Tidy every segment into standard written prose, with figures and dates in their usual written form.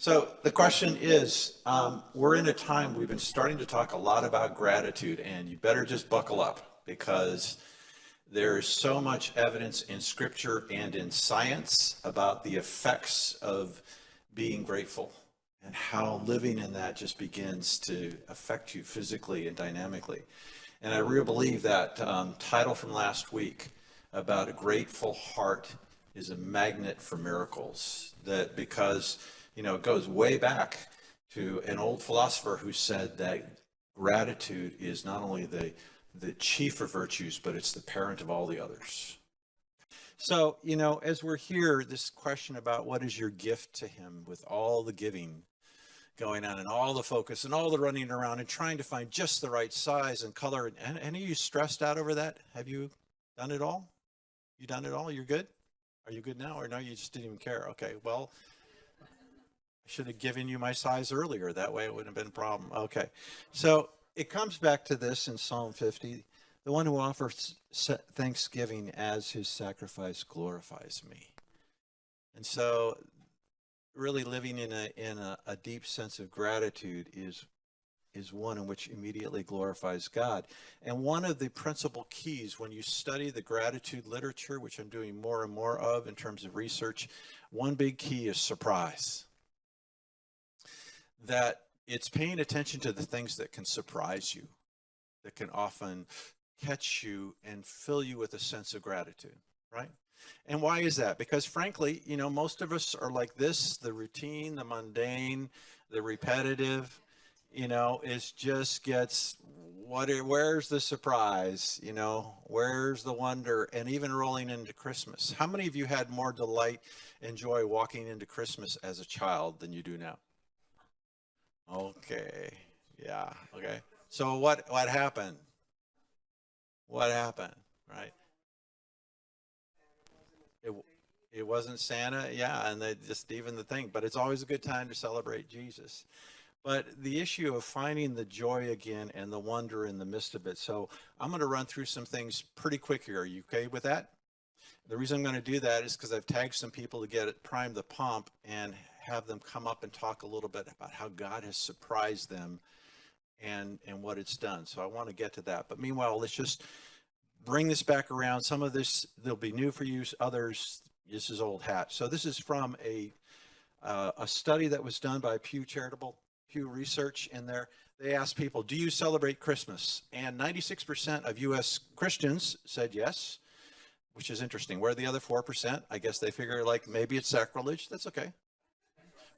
So the question is, we're in a time we've been starting to talk a lot about gratitude, and you better just buckle up because there is so much evidence in scripture and in science about the effects of being grateful and how living in that just begins to affect you physically and dynamically. And I really believe that title from last week about a grateful heart is a magnet for miracles. That because, it goes way back to an old philosopher who said that gratitude is not only the chief of virtues, but it's the parent of all the others. So, as we're here, this question about what is your gift to him with all the giving going on and all the focus and all the running around and trying to find just the right size and color. And any of you stressed out over that? Have you done it all? You done it all? You're good? Are you good now? Or no, you just didn't even care? Okay, well, I should have given you my size earlier. That way it wouldn't have been a problem. Okay, so it comes back to this in Psalm 50. The one who offers thanksgiving as his sacrifice glorifies me. And so really living in a deep sense of gratitude is one in which immediately glorifies God. And one of the principal keys when you study the gratitude literature, which I'm doing more and more of in terms of research, one big key is surprise. That it's paying attention to the things that can surprise you, that can often catch you and fill you with a sense of gratitude, right? And why is that? Because frankly, most of us are like this: the routine, the mundane, the repetitive, it just gets, where's the surprise? Where's the wonder? And even rolling into Christmas. How many of you had more delight and joy walking into Christmas as a child than you do now? Okay. Yeah. Okay. So what happened? What happened? Right? It wasn't Santa. Yeah. And just even the thing, but it's always a good time to celebrate Jesus. But the issue of finding the joy again and the wonder in the midst of it. So I'm going to run through some things pretty quick here. Are you okay with that? The reason I'm going to do that is because I've tagged some people to get it prime the pump and have them come up and talk a little bit about how God has surprised them and what it's done. So I want to get to that. But meanwhile, let's just bring this back around. Some of this, they'll be new for you. Others, this is old hat. So this is from a study that was done by Pew Research in there. They asked people, do you celebrate Christmas? And 96% of U.S. Christians said yes, which is interesting. Where are the other 4%? I guess they figure like maybe it's sacrilege. That's okay.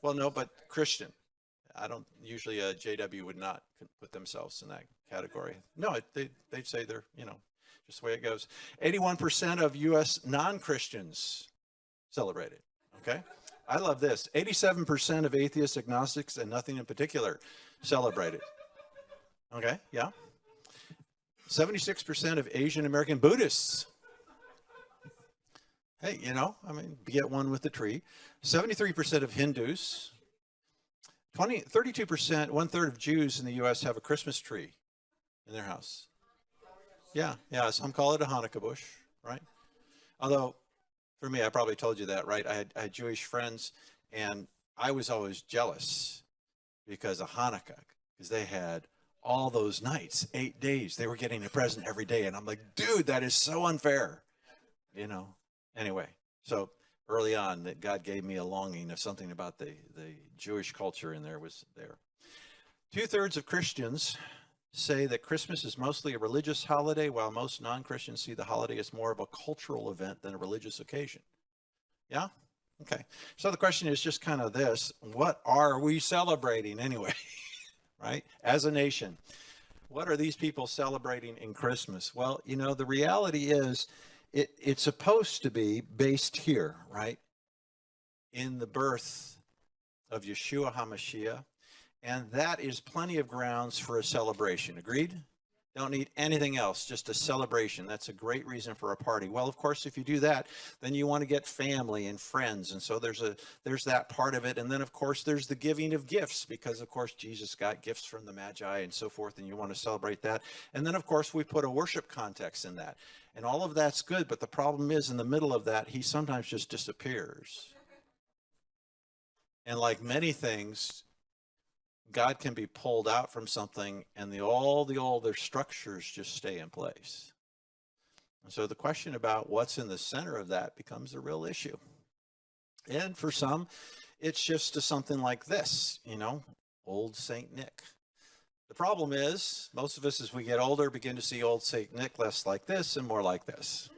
Well, no, but Christian. I don't usually, JW would not put themselves in that category. No, they'd say they're, just the way it goes. 81% of U.S. non-Christians celebrate it. Okay. I love this. 87% of atheists, agnostics, and nothing in particular celebrate it. Okay, yeah. 76% of Asian American Buddhists. Hey, get one with the tree. 73% of Hindus. 32%, 1/3 of Jews in the U.S. have a Christmas tree in their house. Yeah, some call it a Hanukkah bush, right? Although, for me, I probably told you that, right? I had Jewish friends, and I was always jealous because of Hanukkah, because they had all those nights, 8 days. They were getting a present every day, and I'm like, dude, that is so unfair, Anyway, so early on, that God gave me a longing of something about the Jewish culture in there was there. 2/3 of Christians say that Christmas is mostly a religious holiday, while most non-Christians see the holiday as more of a cultural event than a religious occasion. Yeah? Okay. So the question is just kind of this: what are we celebrating anyway? Right? As a nation, what are these people celebrating in Christmas? Well, the reality is it's supposed to be based here, right? In the birth of Yeshua HaMashiach. And that is plenty of grounds for a celebration. Agreed? Don't need anything else, just a celebration. That's a great reason for a party. Well, of course, if you do that, then you want to get family and friends. And so there's that part of it. And then, of course, there's the giving of gifts because, of course, Jesus got gifts from the Magi and so forth, and you want to celebrate that. And then, of course, we put a worship context in that. And all of that's good, but the problem is in the middle of that, he sometimes just disappears. And like many things, God can be pulled out from something and all the older structures just stay in place. And so the question about what's in the center of that becomes a real issue. And for some, it's just to something like this, old St. Nick. The problem is, most of us as we get older begin to see old St. Nick less like this and more like this.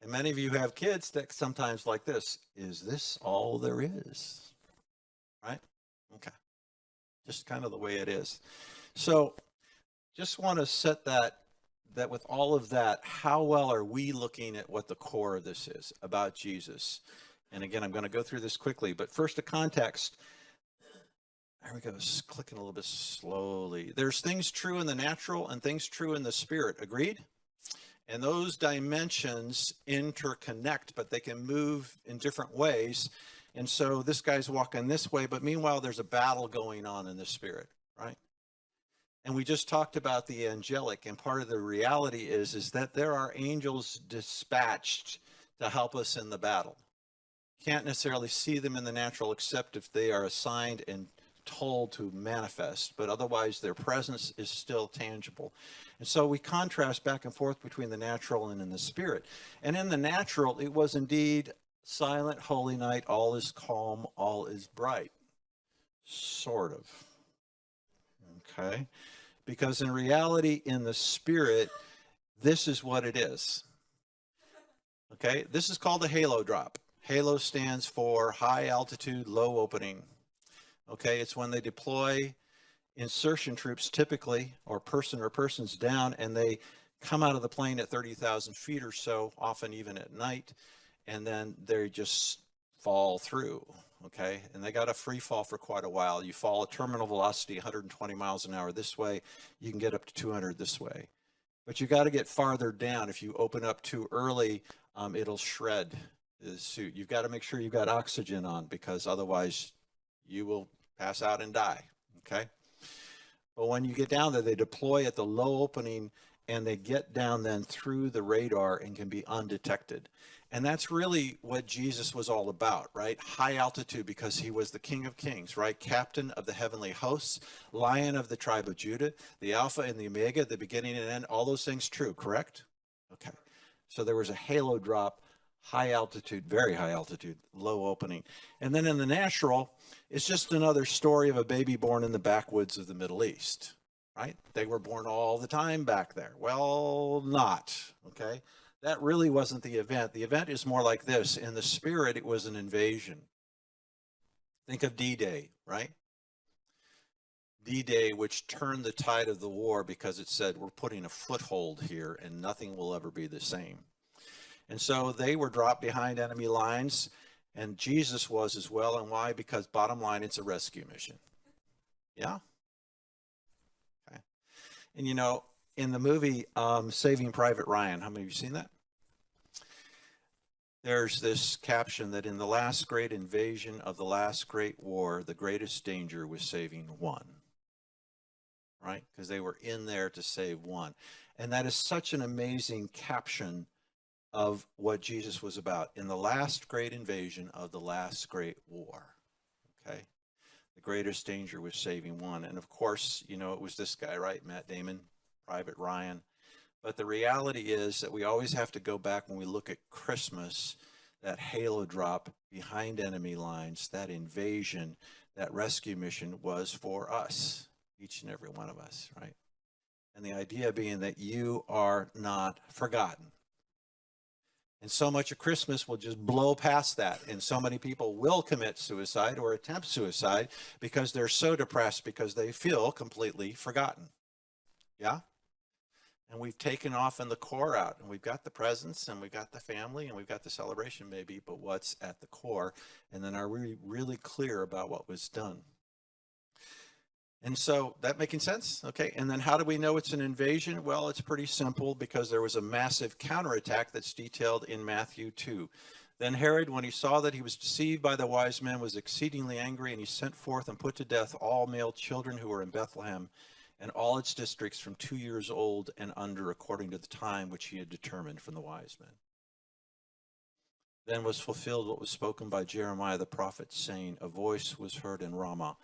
And many of you have kids that sometimes like this. Is this all there is? Right? Okay. Just kind of the way it is. So just want to set that with all of that, how well are we looking at what the core of this is about Jesus? And again, I'm going to go through this quickly, but first a context. There we go, clicking a little bit slowly. There's things true in the natural and things true in the spirit. Agreed? And those dimensions interconnect, but they can move in different ways. And so this guy's walking this way, but meanwhile, there's a battle going on in the spirit, right? And we just talked about the angelic, and part of the reality is that there are angels dispatched to help us in the battle. Can't necessarily see them in the natural except if they are assigned and told to manifest, but otherwise their presence is still tangible. And so we contrast back and forth between the natural and in the spirit. And in the natural, it was indeed silent, holy night, all is calm, all is bright. Sort of. Okay? Because in reality, in the spirit, this is what it is. Okay? This is called a halo drop. Halo stands for high altitude, low opening. Okay, it's when they deploy insertion troops typically, or persons down, and they come out of the plane at 30,000 feet or so, often even at night, and then they just fall through, okay? And they got a free fall for quite a while. You fall at terminal velocity, 120 miles an hour this way, you can get up to 200 this way. But you got to get farther down. If you open up too early, it'll shred the suit. You've got to make sure you've got oxygen on, because otherwise you will pass out and die, okay? But when you get down there, they deploy at the low opening, and they get down then through the radar and can be undetected. And that's really what Jesus was all about, right? High altitude, because he was the King of Kings, right? Captain of the heavenly hosts, Lion of the tribe of Judah, the Alpha and the Omega, the beginning and end, all those things true, correct? Okay. So there was a halo drop, high altitude, very high altitude, low opening. And then in the natural, it's just another story of a baby born in the backwoods of the Middle East, right? They were born all the time back there. Well, not, okay? That really wasn't the event. The event is more like this. In the spirit, it was an invasion. Think of D-Day, right? D-Day, which turned the tide of the war because it said, we're putting a foothold here and nothing will ever be the same. And so they were dropped behind enemy lines, and Jesus was as well. And why? Because bottom line, it's a rescue mission. Yeah? Okay. And in the movie Saving Private Ryan, how many of you seen that? There's this caption that in the last great invasion of the last great war, the greatest danger was saving one. Right? Because they were in there to save one. And that is such an amazing caption of what Jesus was about in the last great invasion of the last great war. Okay? The greatest danger was saving one. And of course, it was this guy, right? Matt Damon, Private Ryan. But the reality is that we always have to go back when we look at Christmas, that halo drop behind enemy lines, that invasion, that rescue mission was for us, each and every one of us, right? And the idea being that you are not forgotten. And so much of Christmas will just blow past that. And so many people will commit suicide or attempt suicide because they're so depressed because they feel completely forgotten. Yeah? And we've taken off in the core out, and we've got the presents, and we've got the family, and we've got the celebration maybe, but what's at the core? And then are we really clear about what was done? And so that making sense? Okay. And then how do we know it's an invasion? Well, it's pretty simple, because there was a massive counterattack that's detailed in Matthew 2. Then Herod, when he saw that he was deceived by the wise men, was exceedingly angry, and he sent forth and put to death all male children who were in Bethlehem and all its districts from 2 years old and under, according to the time which he had determined from the wise men. Then was fulfilled what was spoken by Jeremiah the prophet, saying, a voice was heard in Ramah,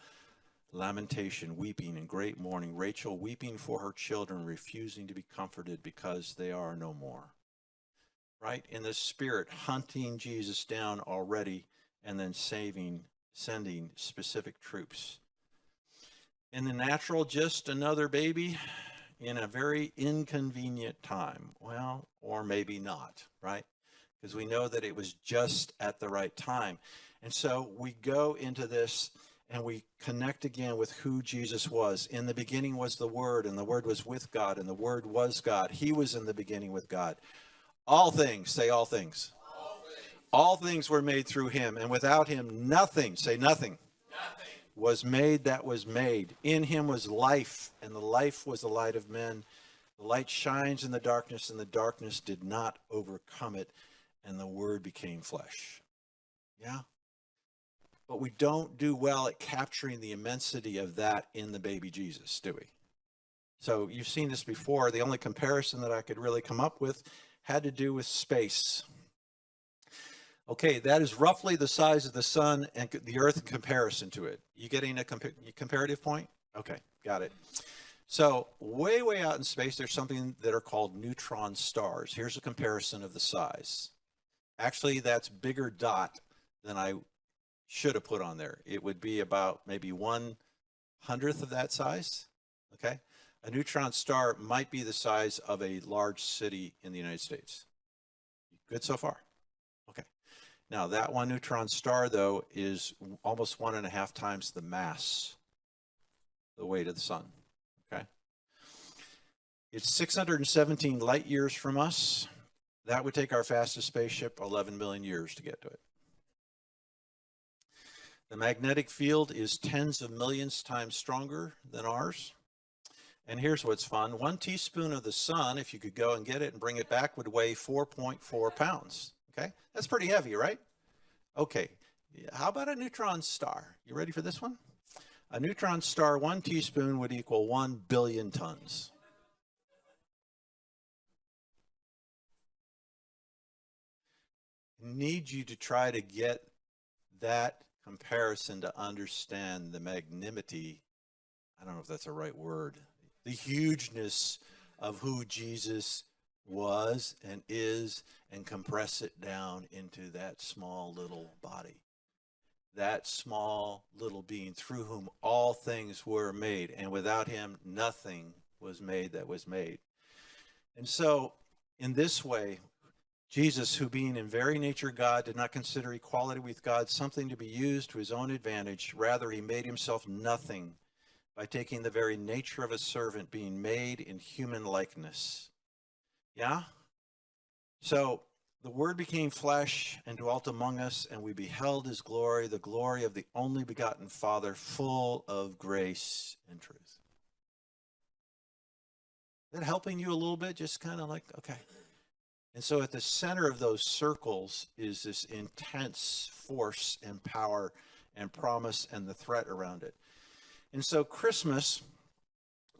lamentation, weeping, and great mourning, Rachel weeping for her children, refusing to be comforted because they are no more. Right? In the spirit, hunting Jesus down already, and then sending specific troops. In the natural, just another baby in a very inconvenient time. Well, or maybe not, right? Because we know that it was just at the right time. And so we go into this and we connect again with who Jesus was. In the beginning was the Word, and the Word was with God, and the Word was God. He was in the beginning with God. All things, say all things. All things were made through him, and without him nothing, say nothing, was made that was made. In him was life, and the life was the light of men. The light shines in the darkness, and the darkness did not overcome it, and the Word became flesh. Yeah? But we don't do well at capturing the immensity of that in the baby Jesus, do we? So you've seen this before. The only comparison that I could really come up with had to do with space. Okay, that is roughly the size of the sun and the earth in comparison to it. You getting a comparative point? Okay, got it. So way, way out in space, there's something that are called neutron stars. Here's a comparison of the size. Actually, that's bigger dot than I should have put on there. It would be about maybe 1/100th of that size, okay? A neutron star might be the size of a large city in the United States. Good so far? Okay. Now, that one neutron star, though, is almost 1.5 times the mass, the weight of the sun, okay? It's 617 light years from us. That would take our fastest spaceship 11 million years to get to it. The magnetic field is tens of millions times stronger than ours. And here's what's fun. 1 teaspoon of the sun, if you could go and get it and bring it back, would weigh 4.4 pounds. Okay? That's pretty heavy, right? Okay. How about a neutron star? You ready for this one? A neutron star, 1 teaspoon would equal 1 billion tons. I need you to try to get that comparison to understand the magnanimity. I don't know if that's a right word. The hugeness of who Jesus was and is, and compress it down into that small little body. That small little being through whom all things were made, and without him nothing was made that was made. And so in this way, Jesus, who being in very nature God, did not consider equality with God something to be used to his own advantage. Rather, he made himself nothing by taking the very nature of a servant, being made in human likeness. Yeah? So the Word became flesh and dwelt among us, and we beheld his glory, the glory of the only begotten Father, full of grace and truth. Is that helping you a little bit? Just kind of like, okay. And so at the center of those circles is this intense force and power and promise and the threat around it. And so Christmas,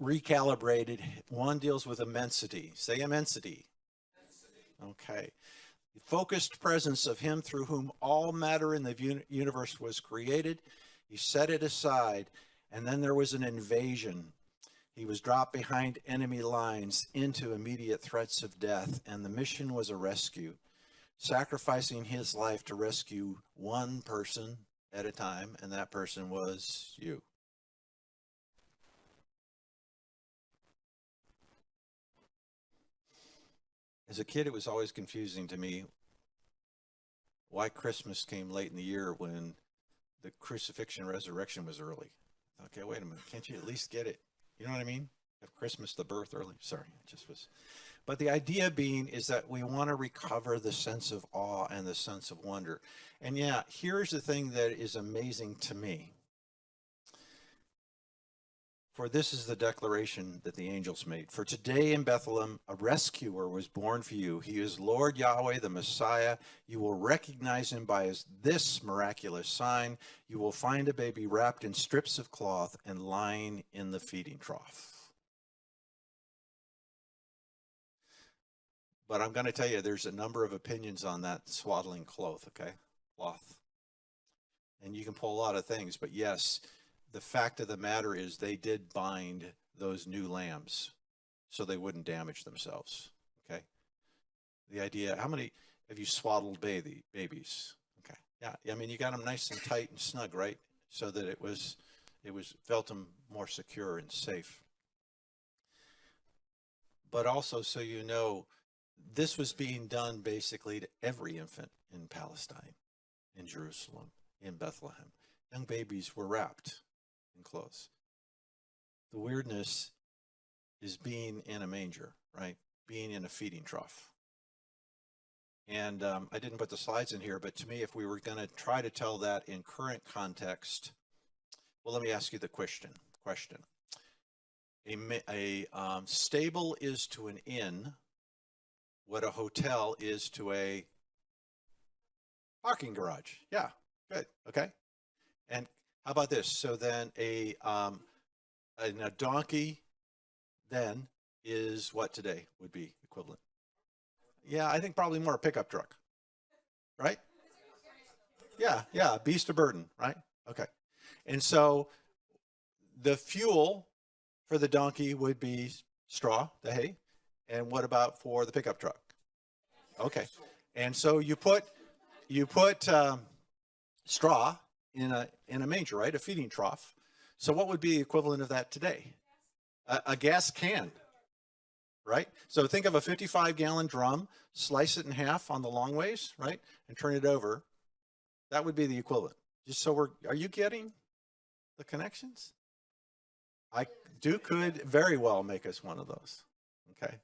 recalibrated, one deals with immensity. Say immensity. Okay. The focused presence of him through whom all matter in the universe was created. He set it aside, and then there was an invasion. He was dropped behind enemy lines into immediate threats of death, and the mission was a rescue, sacrificing his life to rescue one person at a time, and that person was you. As a kid, it was always confusing to me why Christmas came late in the year when the crucifixion and resurrection was early. Okay, wait a minute. Can't you at least get it? You know what I mean? Have Christmas, the birth early. Sorry, it just was. But the idea being is that we want to recover the sense of awe and the sense of wonder. And yeah, here's the thing that is amazing to me. For this is the declaration that the angels made. For today in Bethlehem, a rescuer was born for you. He is Lord Yahweh, the Messiah. You will recognize him by this miraculous sign. You will find a baby wrapped in strips of cloth and lying in the feeding trough. But I'm going to tell you, there's a number of opinions on that swaddling cloth, okay? Cloth. And you can pull a lot of things, but yes, the fact of the matter is they did bind those new lambs so they wouldn't damage themselves, okay? The idea, how many have you swaddled babies? Okay, yeah, I mean, you got them nice and tight and snug, right? So that it felt them more secure and safe. But also, so you know, this was being done basically to every infant in Palestine, in Jerusalem, in Bethlehem. Young babies were wrapped in clothes. The weirdness is being in a manger, right? Being in a feeding trough. And I didn't put the slides in here, but to me, if we were going to try to tell that in current context, well, let me ask you the question. A stable is to an inn what a hotel is to a parking garage. Yeah, good. Okay. And how about this? So then a donkey then is what today would be equivalent? Yeah, I think probably more a pickup truck, right? Yeah, beast of burden, right? Okay. And so the fuel for the donkey would be straw, the hay. And what about for the pickup truck? Okay. And so you put straw in a manger, right? A feeding trough. So what would be the equivalent of that today? A gas can, right? So think of a 55-gallon drum, slice it in half on the long ways, right? And turn it over. That would be the equivalent. Just so are you getting the connections? Could very well make us one of those. Okay.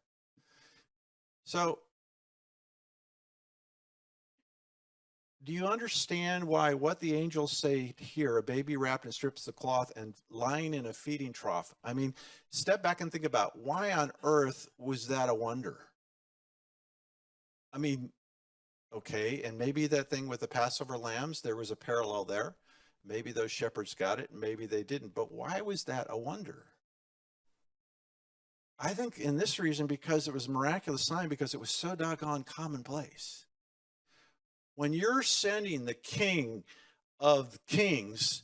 So do you understand why what the angels say here, a baby wrapped in strips of cloth and lying in a feeding trough? I mean, step back and think about why on earth was that a wonder? I mean, okay, and maybe that thing with the Passover lambs, there was a parallel there. Maybe those shepherds got it, maybe they didn't. But why was that a wonder? I think in this reason, because it was a miraculous sign, because it was so doggone commonplace. When you're sending the King of Kings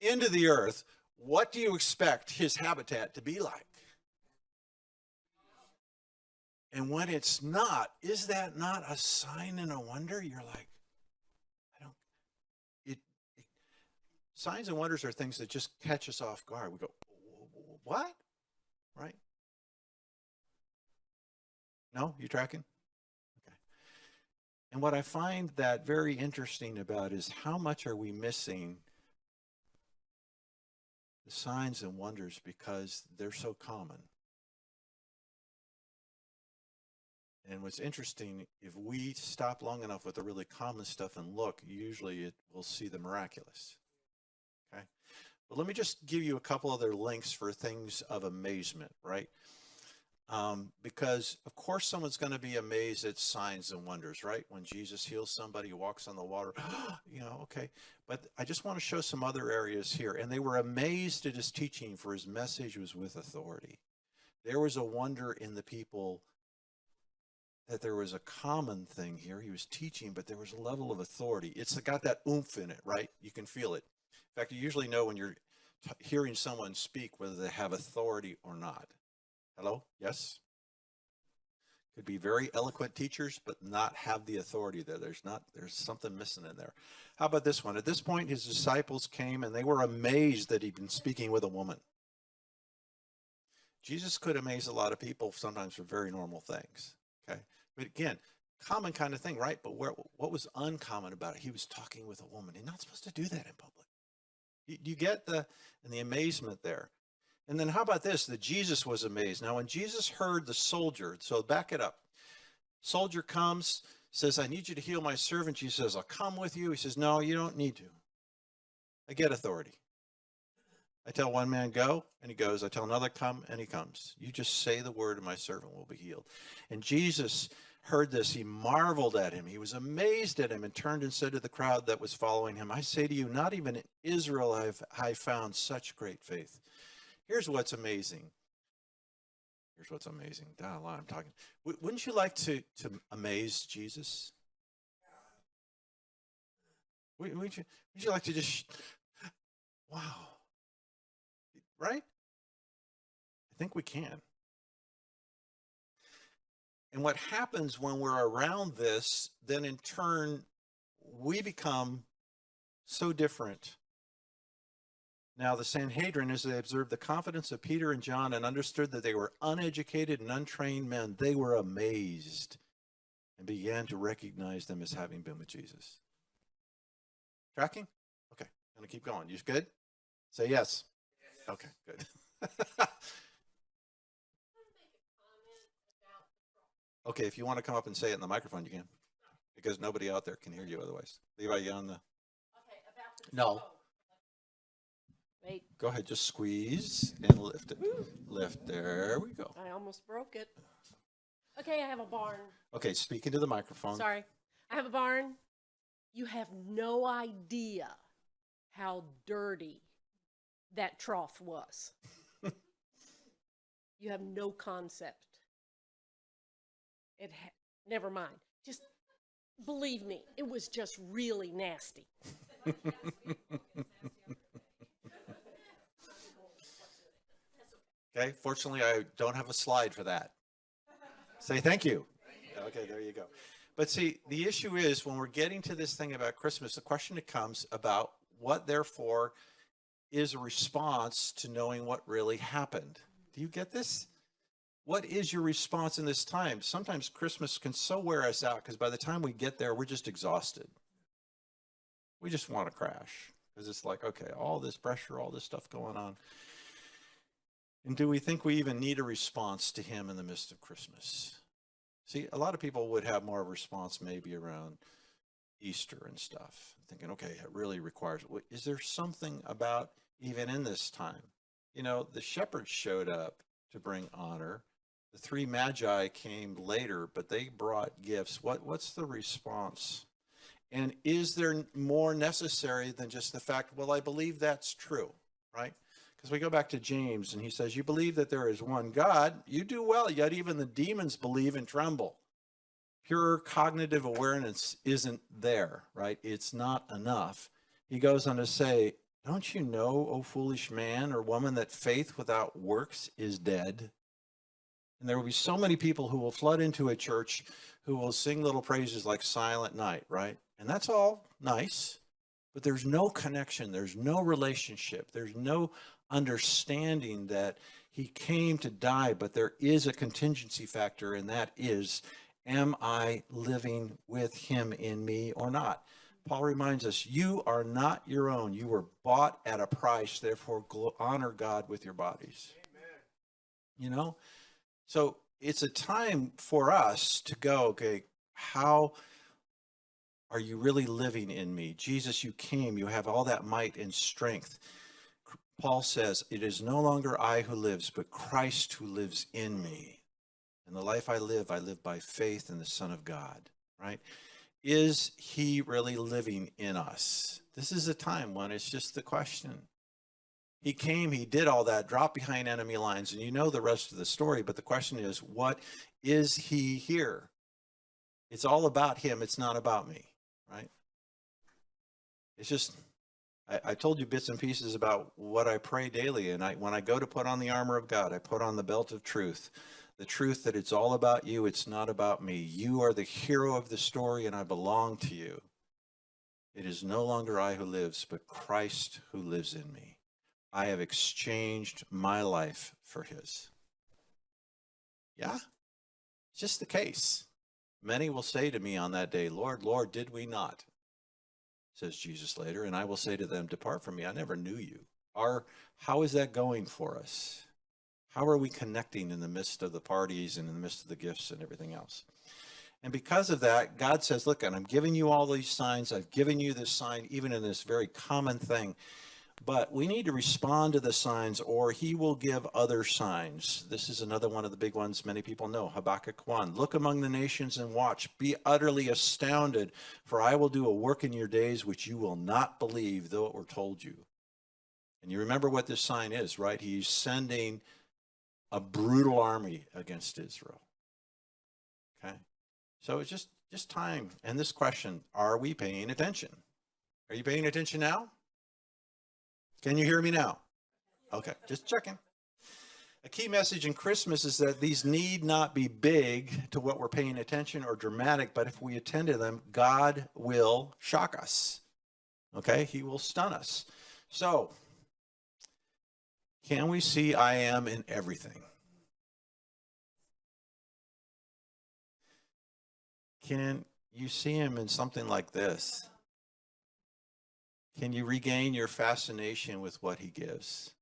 into the earth, what do you expect his habitat to be like? And when it's not, is that not a sign and a wonder? You're like, signs and wonders are things that just catch us off guard. We go, what? Right? No, you tracking? Okay. And what I find that very interesting about is how much are we missing the signs and wonders because they're so common. And what's interesting, if we stop long enough with the really common stuff and look, usually we'll see the miraculous. Okay. But let me just give you a couple other links for things of amazement, right? Because of course someone's going to be amazed at signs and wonders, right? When Jesus heals somebody, walks on the water, okay. But I just want to show some other areas here. And they were amazed at his teaching, for his message was with authority. There was a wonder in the people that there was a common thing here. He was teaching, but there was a level of authority. It's got that oomph in it, right? You can feel it. In fact, you usually know when you're hearing someone speak whether they have authority or not. Hello? Yes? Could be very eloquent teachers, but not have the authority there. There's something missing in there. How about this one? At this point, his disciples came and they were amazed that he'd been speaking with a woman. Jesus could amaze a lot of people sometimes for very normal things. Okay. But again, common kind of thing, right? But what was uncommon about it? He was talking with a woman. You're not supposed to do that in public. You get the amazement there. And then how about this? That Jesus was amazed. Now, when Jesus heard the soldier, so back it up. Soldier comes, says, I need you to heal my servant. Jesus says, I'll come with you. He says, no, you don't need to. I get authority. I tell one man, go, and he goes. I tell another, come, and he comes. You just say the word, and my servant will be healed. And Jesus heard this. He marveled at him. He was amazed at him and turned and said to the crowd that was following him, I say to you, not even in Israel have I found such great faith. Here's what's amazing. Here's what's amazing. I'm talking. Wouldn't you like to amaze Jesus? Would you like to just, wow, right? I think we can. And what happens when we're around this, then in turn, we become so different. Now, the Sanhedrin, as they observed the confidence of Peter and John and understood that they were uneducated and untrained men, they were amazed and began to recognize them as having been with Jesus. Tracking? Okay, I'm going to keep going. You good? Say yes. Okay, good. Okay, if you want to come up and say it in the microphone, you can. Because nobody out there can hear you otherwise. Levi, you on the... Okay, about the No. Wait. Go ahead, just squeeze and lift it. Lift. There we go. I almost broke it. Okay, I have a barn. Okay, speak into the microphone. Sorry. I have a barn. You have no idea how dirty that trough was. You have no concept. Never mind. Just believe me, it was just really nasty. Okay, fortunately, I don't have a slide for that. Say thank you. Okay, there you go. But see, the issue is when we're getting to this thing about Christmas, the question becomes about what, therefore, is a response to knowing what really happened. Do you get this? What is your response in this time? Sometimes Christmas can so wear us out because by the time we get there, we're just exhausted. We just want to crash because it's like, okay, all this pressure, all this stuff going on. And do we think we even need a response to him in the midst of Christmas? See, a lot of people would have more of a response maybe around Easter and stuff, thinking, okay, it really requires, is there something about even in this time? You know, the shepherds showed up to bring honor. The three magi came later, but they brought gifts. What's the response? And is there more necessary than just the fact, well, I believe that's true, right? Because we go back to James and he says, you believe that there is one God, you do well, yet even the demons believe and tremble. Pure cognitive awareness isn't there, right? It's not enough. He goes on to say, don't you know, O foolish man or woman, that faith without works is dead? And there will be so many people who will flood into a church who will sing little praises like Silent Night, right? And that's all nice, but there's no connection. There's no relationship. There's no understanding that he came to die, but there is a contingency factor, and that is, am I living with him in me or not? Paul reminds us, you are not your own. You were bought at a price, therefore honor God with your bodies. Amen. You know? So it's a time for us to go, okay, how are you really living in me? Jesus, you came, you have all that might and strength. Paul says, it is no longer I who lives, but Christ who lives in me. And the life I live by faith in the Son of God, right? Is he really living in us? This is a time when it's just the question. He came, he did all that, dropped behind enemy lines, and you know the rest of the story, but the question is, what is he here? It's all about him, it's not about me, right? It's just, I told you bits and pieces about what I pray daily, and when I go to put on the armor of God, I put on the belt of truth, the truth that it's all about you, it's not about me. You are the hero of the story, and I belong to you. It is no longer I who lives, but Christ who lives in me. I have exchanged my life for his. Yeah, it's just the case. Many will say to me on that day, Lord, Lord, did we not? Says Jesus later, and I will say to them, depart from me, I never knew you. How is that going for us? How are we connecting in the midst of the parties and in the midst of the gifts and everything else? And because of that, God says, look, and I'm giving you all these signs. I've given you this sign, even in this very common thing. But we need to respond to the signs, or he will give other signs. This is another one of the big ones many people know, Habakkuk 1. Look among the nations and watch. Be utterly astounded, for I will do a work in your days which you will not believe, though it were told you. And you remember what this sign is, right? He's sending a brutal army against Israel. Okay? So it's just time. And this question, are we paying attention? Are you paying attention now? Can you hear me now? Okay, just checking. A key message in Christmas is that these need not be big to what we're paying attention or dramatic, but if we attend to them, God will shock us. Okay? He will stun us. So, can we see I am in everything? Can you see him in something like this? Can you regain your fascination with what he gives?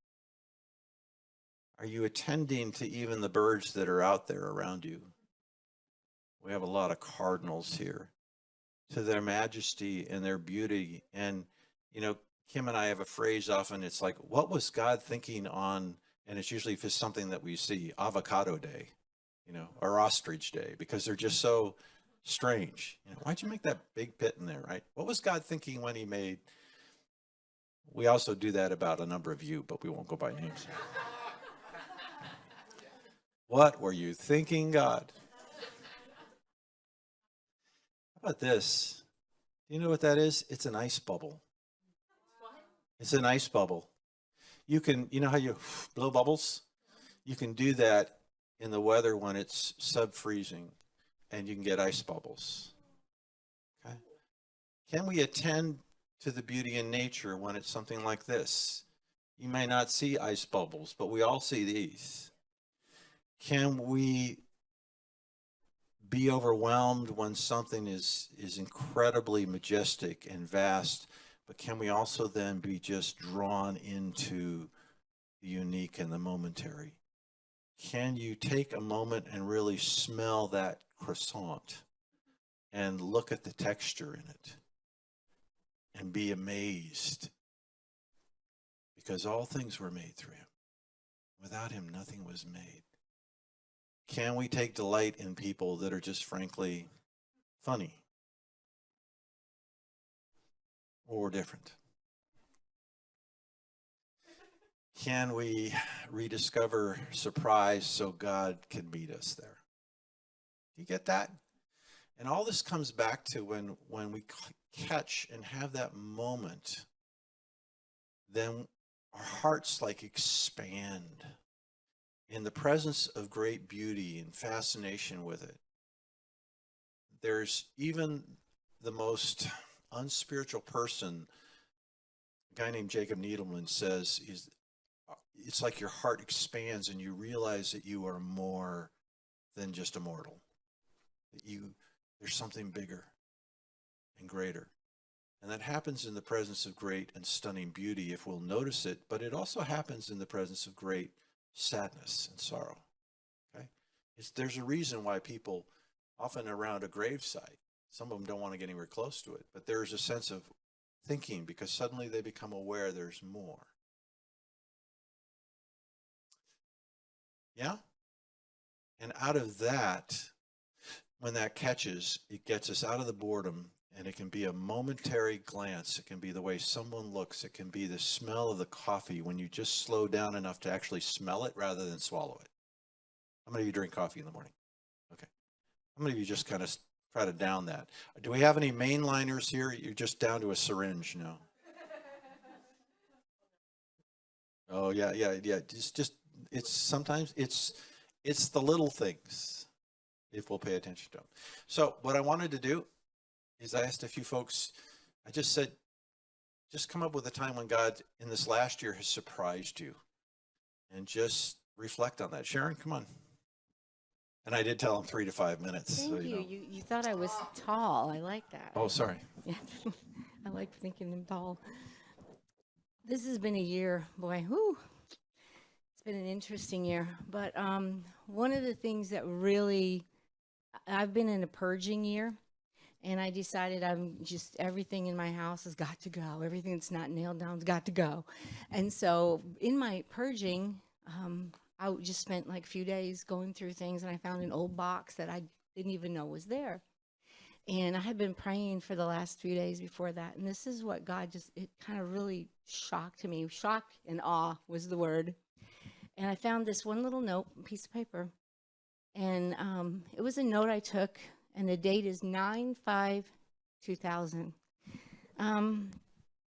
Are you attending to even the birds that are out there around you? We have a lot of cardinals here. To their majesty and their beauty. And, you know, Kim and I have a phrase often, it's like, what was God thinking on, and it's usually for something that we see, avocado day, you know, or ostrich day, because they're just so strange. You know, why'd you make that big pit in there, right? What was God thinking when he made? We also do that about a number of you, but we won't go by names. What were you thinking, God? How about this? Do you know what that is? It's an ice bubble. It's an ice bubble. You can, you know how you blow bubbles? You can do that in the weather when it's sub-freezing, and you can get ice bubbles. Okay? Can we attend to the beauty in nature when it's something like this? You may not see ice bubbles, but we all see these. Can we be overwhelmed when something is incredibly majestic and vast, but can we also then be just drawn into the unique and the momentary? Can you take a moment and really smell that croissant and look at the texture in it and be amazed? Because all things were made through him. Without him, nothing was made. Can we take delight in people that are just frankly funny or different? Can we rediscover surprise so God can meet us there? Do you get that? And all this comes back to when we catch and have that moment, then our hearts like expand in the presence of great beauty and fascination with it. There's even the most unspiritual person, a guy named Jacob Needleman says, it's like your heart expands and you realize that you are more than just a mortal. That there's something bigger and greater. And that happens in the presence of great and stunning beauty if we'll notice it, but it also happens in the presence of great sadness and sorrow. Okay? There's a reason why people, often around a gravesite, some of them don't want to get anywhere close to it, but there's a sense of thinking because suddenly they become aware there's more. Yeah? And out of that, when that catches, it gets us out of the boredom, and it can be a momentary glance. It can be the way someone looks. It can be the smell of the coffee when you just slow down enough to actually smell it rather than swallow it. How many of you drink coffee in the morning? Okay. How many of you just kind of try to down that? Do we have any mainliners here? You're just down to a syringe now. Oh, yeah. Sometimes it's the little things if we'll pay attention to them. So what I wanted to do is I asked a few folks, I just said, just come up with a time when God in this last year has surprised you and just reflect on that. Sharon, come on. And I did tell them 3 to 5 minutes. Thank so, you. know. You thought I was tall. I like that. Oh, sorry. Yeah. I like thinking I'm tall. This has been a year, boy. Whew. It's been an interesting year. But one of the things that really, I've been in a purging year. And I decided everything in my house has got to go. Everything that's not nailed down has got to go. And so in my purging, I just spent like a few days going through things, and I found an old box that I didn't even know was there. And I had been praying for the last few days before that. And this is what God it kind of really shocked me. Shock and awe was the word. And I found this one little note, piece of paper. And it was a note I took, and the date is 9/5/2000.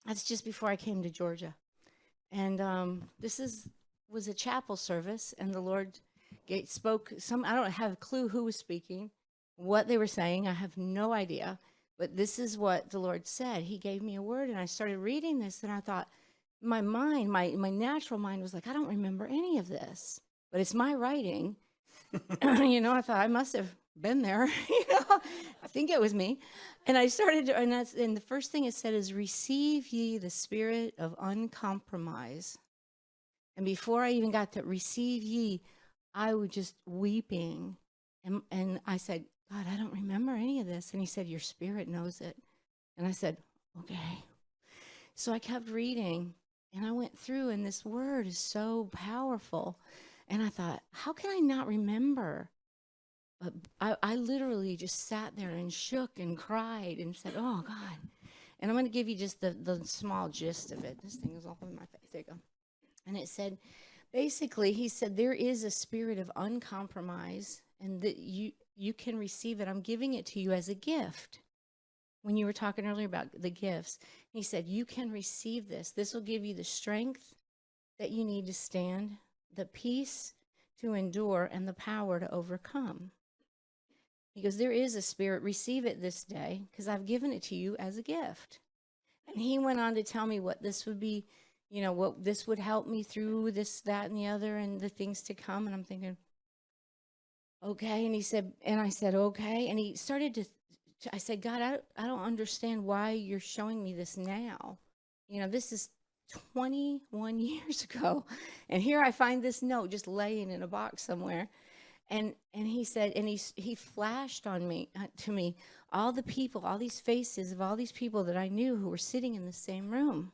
That's just before I came to Georgia. And was a chapel service, and the Lord spoke some, I don't have a clue who was speaking, what they were saying. I have no idea. But this is what the Lord said. He gave me a word, and I started reading this, and I thought, my mind, my natural mind was like, I don't remember any of this, but it's my writing. You know, I thought I must have been there. You know, I think it was me. And I started to, and the first thing it said is, receive ye the spirit of uncompromise. And before I even got to receive ye, I was just weeping. And I said, God, I don't remember any of this. And he said, your spirit knows it. And I said, okay. So I kept reading, and I went through, and this word is so powerful. And I thought, how can I not remember? But I literally just sat there and shook and cried and said, oh, God. And I'm going to give you just the small gist of it. This thing is all over my face. There you go. And it said, basically, he said, there is a spirit of uncompromise, and that you can receive it. I'm giving it to you as a gift. When you were talking earlier about the gifts, he said, you can receive this. This will give you the strength that you need to stand, the peace to endure, and the power to overcome. He goes, there is a spirit, receive it this day, because I've given it to you as a gift. And he went on to tell me what this would be, you know, what this would help me through, this, that, and the other, and the things to come. And I'm thinking, okay. And I said, okay. And he started to I said, God, I don't understand why you're showing me this now. You know, this is 21 years ago. And here I find this note just laying in a box somewhere. And he said, and he flashed on me, to me, all the people, all these faces of all these people that I knew who were sitting in the same room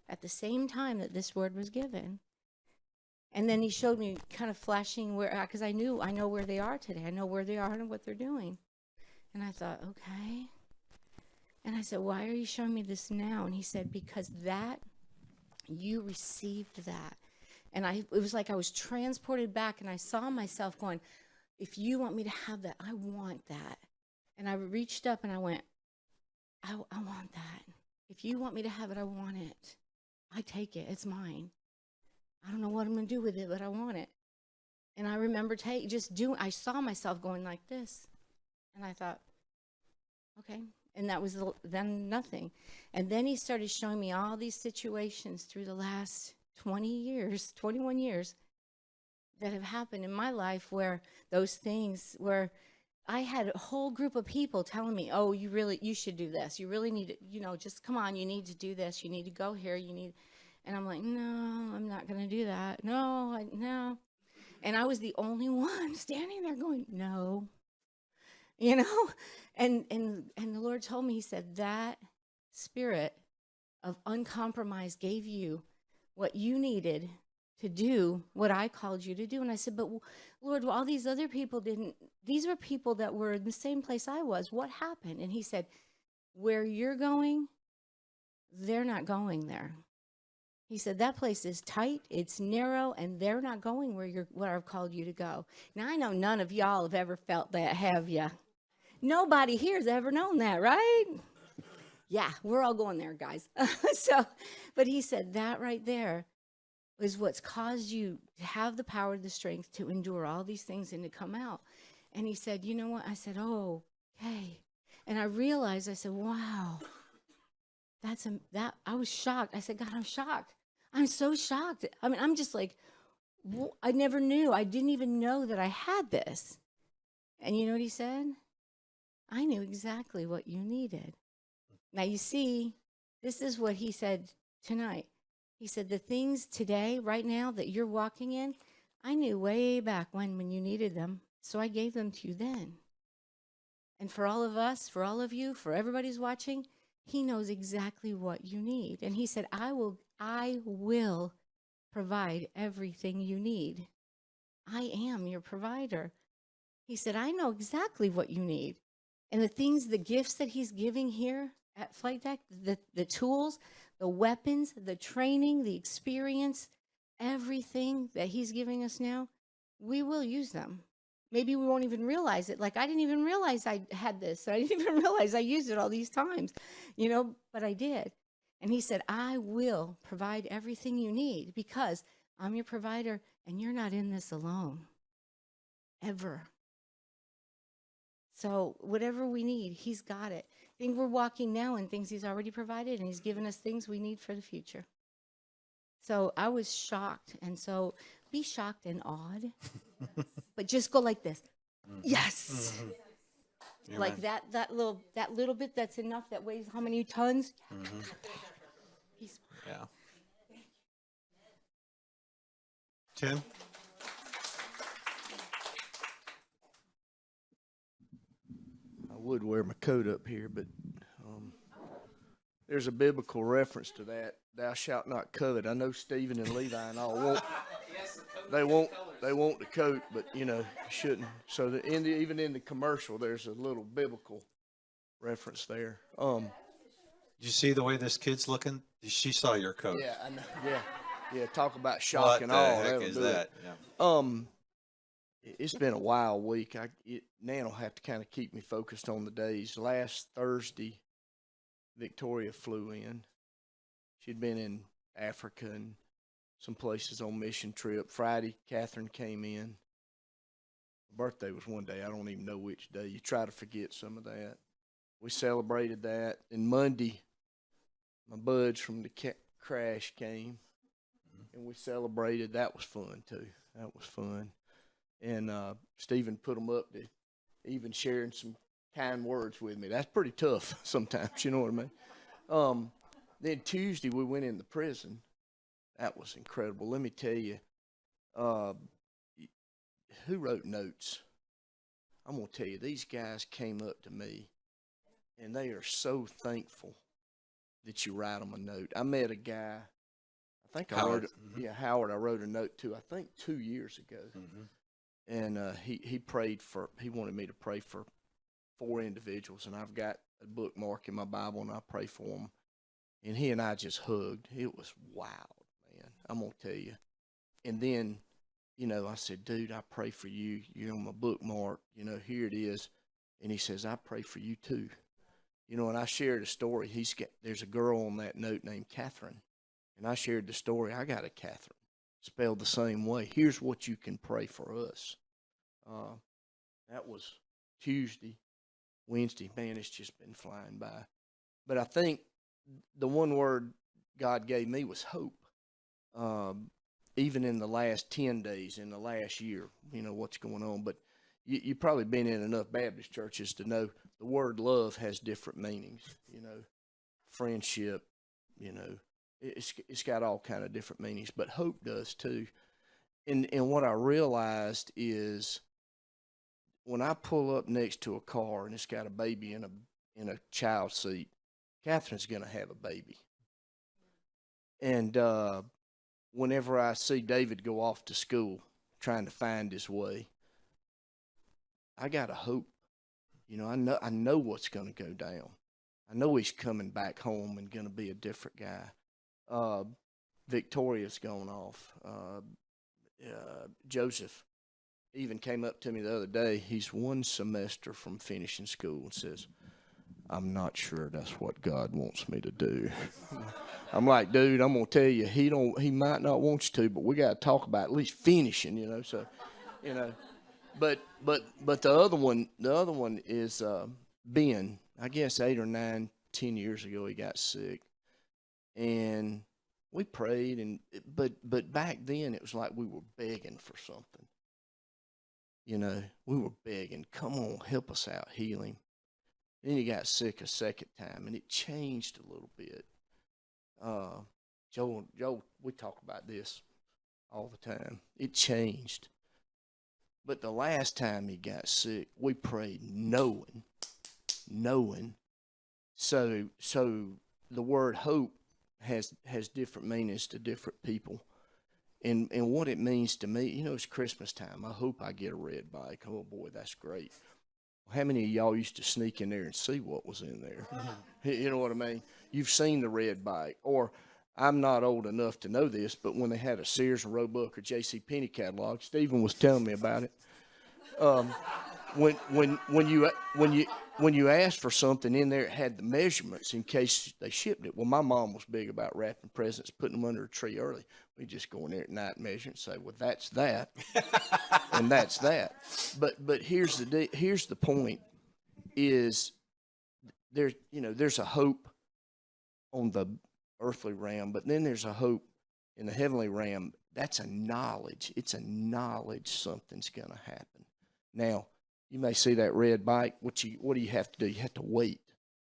at the same time that this word was given. And then he showed me kind of flashing where, because I know where they are today. I know where they are and what they're doing. And I thought, okay. And I said, why are you showing me this now? And he said, because you received that. And it was like I was transported back, and I saw myself going, if you want me to have that, I want that. And I reached up and I went, I want that. If you want me to have it, I want it. I take it. It's mine. I don't know what I'm going to do with it, but I want it. And I remember I saw myself going like this. And I thought, okay. And that was then nothing. And then he started showing me all these situations through the last 21 years that have happened in my life, where those things, where I had a whole group of people telling me, oh, you should do this. You really need to, just come on, you need to do this. You need to go here. And I'm like, no, I'm not going to do that. No. And I was the only one standing there going, no. And the Lord told me, he said, that spirit of uncompromise gave you what you needed to do what I called you to do. And I said, but Lord, all these other people didn't. These were people that were in the same place I was. What happened? And he said, where you're going, they're not going there. He said, that place is tight, it's narrow, and they're not going where I've called you to go. Now, I know none of y'all have ever felt that, have you? Nobody here's ever known that, right? Yeah, we're all going there, guys. But he said that right there is what's caused you to have the power, the strength to endure all these things and to come out. And he said, you know what? I said, oh, okay. And I realized, I said, wow, I was shocked. I said, God, I'm shocked. I'm so shocked. I mean, I'm just like, I never knew. I didn't even know that I had this. And you know what he said? I knew exactly what you needed. Now, you see, this is what he said tonight. He said, the things today, right now, that you're walking in, I knew way back when you needed them. So I gave them to you then. And for all of us, for all of you, for everybody's watching, he knows exactly what you need. And he said, I will provide everything you need. I am your provider. He said, I know exactly what you need. And the gifts that he's giving here at Flight Deck, the tools, the weapons, the training, the experience, everything that he's giving us now, we will use them. Maybe we won't even realize it. Like, I didn't even realize I had this. I didn't even realize I used it all these times, but I did. And he said, I will provide everything you need because I'm your provider and you're not in this alone, ever. So whatever we need, he's got it. I think we're walking now in things he's already provided, and he's given us things we need for the future. So I was shocked. And so be shocked and awed, but just go like this. Yes. Amen. Like that little bit that's enough that weighs how many tons? He's Yeah. Tim? I would wear my coat up here, but there's a biblical reference to that. Thou shalt not covet. I know Stephen and Levi and all won't. They want the coat, but you shouldn't. So even in the commercial, there's a little biblical reference there. Did you see the way this kid's looking? She saw your coat. Yeah, I know. Yeah. Talk about shock What and the awe. heck That'll is do that? it. Yeah. It's been a wild week. Nan will have to kind of keep me focused on the days. Last Thursday, Victoria flew in. She'd been in Africa and some places on mission trip. Friday, Catherine came in. Her birthday was one day. I don't even know which day. You try to forget some of that. We celebrated that. And Monday, my buds from the crash came, and we celebrated. That was fun, too. That was fun. And Stephen put them up to even sharing some kind words with me. That's pretty tough sometimes, you know what I mean? Then Tuesday, we went in the prison. That was incredible. Let me tell you, who wrote notes? I'm going to tell you, these guys came up to me, and they are so thankful that you write them a note. I met a guy, I think Howard. Howard, I wrote a note to, I think 2 years ago. And he wanted me to pray for 4 individuals, and I've got a bookmark in my Bible, and I pray for them. And he and I just hugged. It was wild, man. I'm going to tell you. And then, I said, dude, I pray for you. You're on my bookmark. Here it is. And he says, I pray for you too. And I shared a story. There's a girl on that note named Catherine. And I shared the story. I got a Catherine, spelled the same way. Here's what you can pray for us. That was Tuesday. Wednesday, man, it's just been flying by. But I think the one word God gave me was hope. Even in the last 10 days, in the last year, what's going on. But you've probably been in enough Baptist churches to know the word love has different meanings. Friendship, it's got all kind of different meanings. But hope does too. And what I realized is when I pull up next to a car and it's got a baby in a child seat, Catherine's going to have a baby. And whenever I see David go off to school trying to find his way, I got a hope. I know what's going to go down. I know he's coming back home and going to be a different guy. Victoria's gone off. Joseph even came up to me the other day. He's 1 semester from finishing school and says, I'm not sure that's what God wants me to do. I'm like, dude, I'm gonna tell you, he might not want you to, but we gotta talk about at least finishing, so but the other one is Ben. I guess 8 or 9, 10 years ago he got sick. And we prayed but back then it was like we were begging for something. We were begging, come on, help us out, heal him. Then he got sick a second time, and it changed a little bit. Joe, we talk about this all the time. It changed. But the last time he got sick, we prayed knowing. So the word hope has different meanings to different people. And what it means to me, it's Christmas time. I hope I get a red bike. Oh, boy, that's great. How many of y'all used to sneak in there and see what was in there? You know what I mean? You've seen the red bike. Or I'm not old enough to know this, but when they had a Sears and Roebuck or J.C. Penney catalog, Stephen was telling me about it. When you asked for something in there, it had the measurements in case they shipped it. Well, my mom was big about wrapping presents, putting them under a tree early. We just go in there at night and measure and say, well, that's that, and that's that. But here's the point: is there's a hope on the earthly realm, but then there's a hope in the heavenly realm. That's a knowledge. It's a knowledge something's going to happen. Now, you may see that red bike. What do you have to do? You have to wait.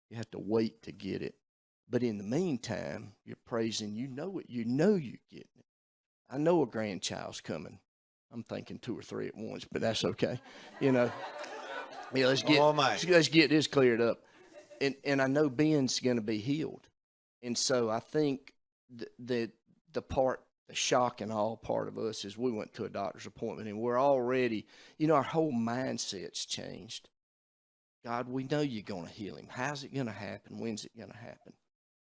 You have to wait to get it. But in the meantime, you're praising. You know it. You know you're getting it. I know a grandchild's coming. I'm thinking 2 or 3 at once, but that's okay. Yeah, let's get this cleared up. And I know Ben's going to be healed. And so I think the shock and all part of us is we went to a doctor's appointment and we're already, our whole mindset's changed. God, we know you're going to heal him. How's it going to happen? When's it going to happen?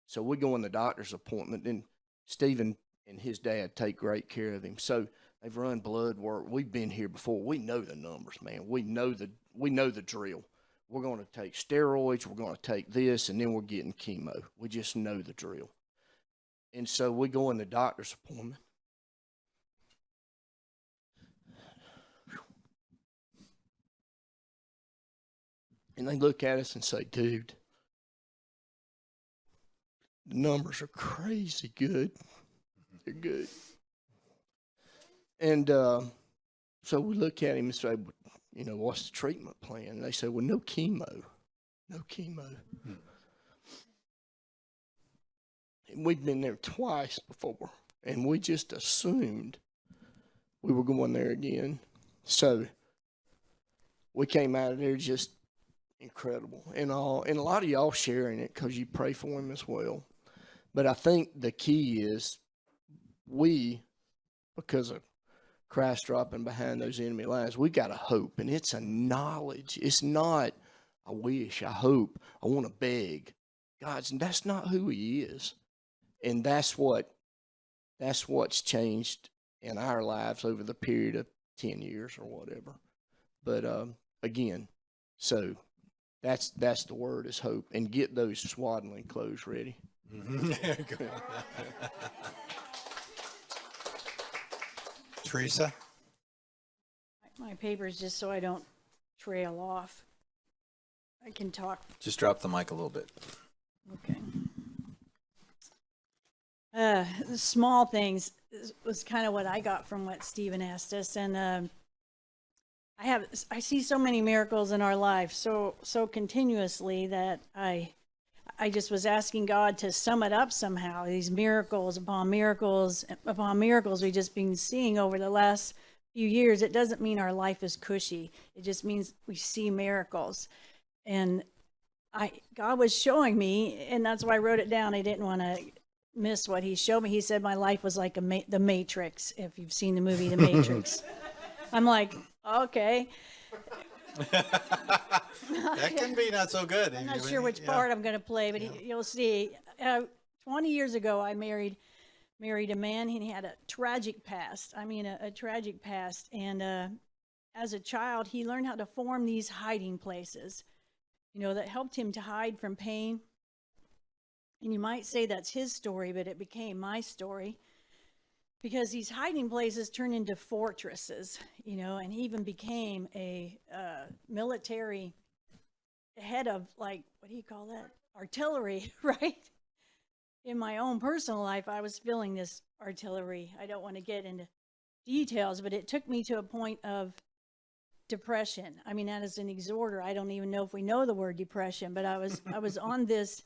So we go in the doctor's appointment, and Stephen and his dad take great care of him. So they've run blood work. We've been here before. We know the numbers, man. We know the drill. We're going to take steroids. We're going to take this, and then we're getting chemo. We just know the drill. And so we go in the doctor's appointment. And they look at us and say, dude, the numbers are crazy good. They're good. And so we look at him and say, what's the treatment plan? And they say, well, no chemo. No chemo. And we'd been there twice before, and we just assumed we were going there again. So we came out of there just incredible. And a lot of y'all sharing it because you pray for him as well. But I think the key is because of Christ dropping behind those enemy lines, we got a hope, and it's a knowledge. It's not I wish, I hope, I want to beg. That's not who he is. And that's what's changed in our lives over the period of 10 years or whatever. But again, so that's the word is hope. And get those swaddling clothes ready. Teresa? My papers, just so I don't trail off. I can talk. Just drop the mic a little bit. Okay. The small things was kind of what I got from what Stephen asked us, and I see so many miracles in our life so continuously that I just was asking God to sum it up somehow. These miracles upon miracles upon miracles we've just been seeing over the last few years. It doesn't mean our life is cushy. It just means we see miracles. And God was showing me, and that's why I wrote it down. I didn't want to miss what he showed me. He said my life was like the Matrix, if you've seen the movie The Matrix. I'm like, okay. That can be not so good. I'm not sure which part I'm going to play, but you'll see. 20 years ago, I married a man, and he had a tragic past. I mean, a tragic past. And as a child, he learned how to form these hiding places, that helped him to hide from pain. And you might say that's his story, but it became my story. Because these hiding places turned into fortresses, and he even became a military head of, like, what do you call that? Artillery, right? In my own personal life, I was feeling this artillery. I don't want to get into details, but it took me to a point of depression. I mean, that is an exhorter. I don't even know if we know the word depression, but I was on this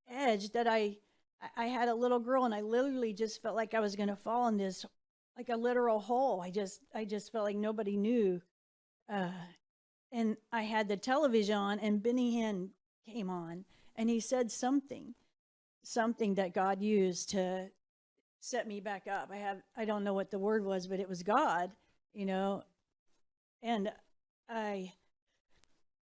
edge that I had a little girl, and I literally just felt like I was going to fall in this, like a literal hole. I just felt like nobody knew. And I had the television on, and Benny Hinn came on, and he said something that God used to set me back up. I don't know what the word was, but it was God, and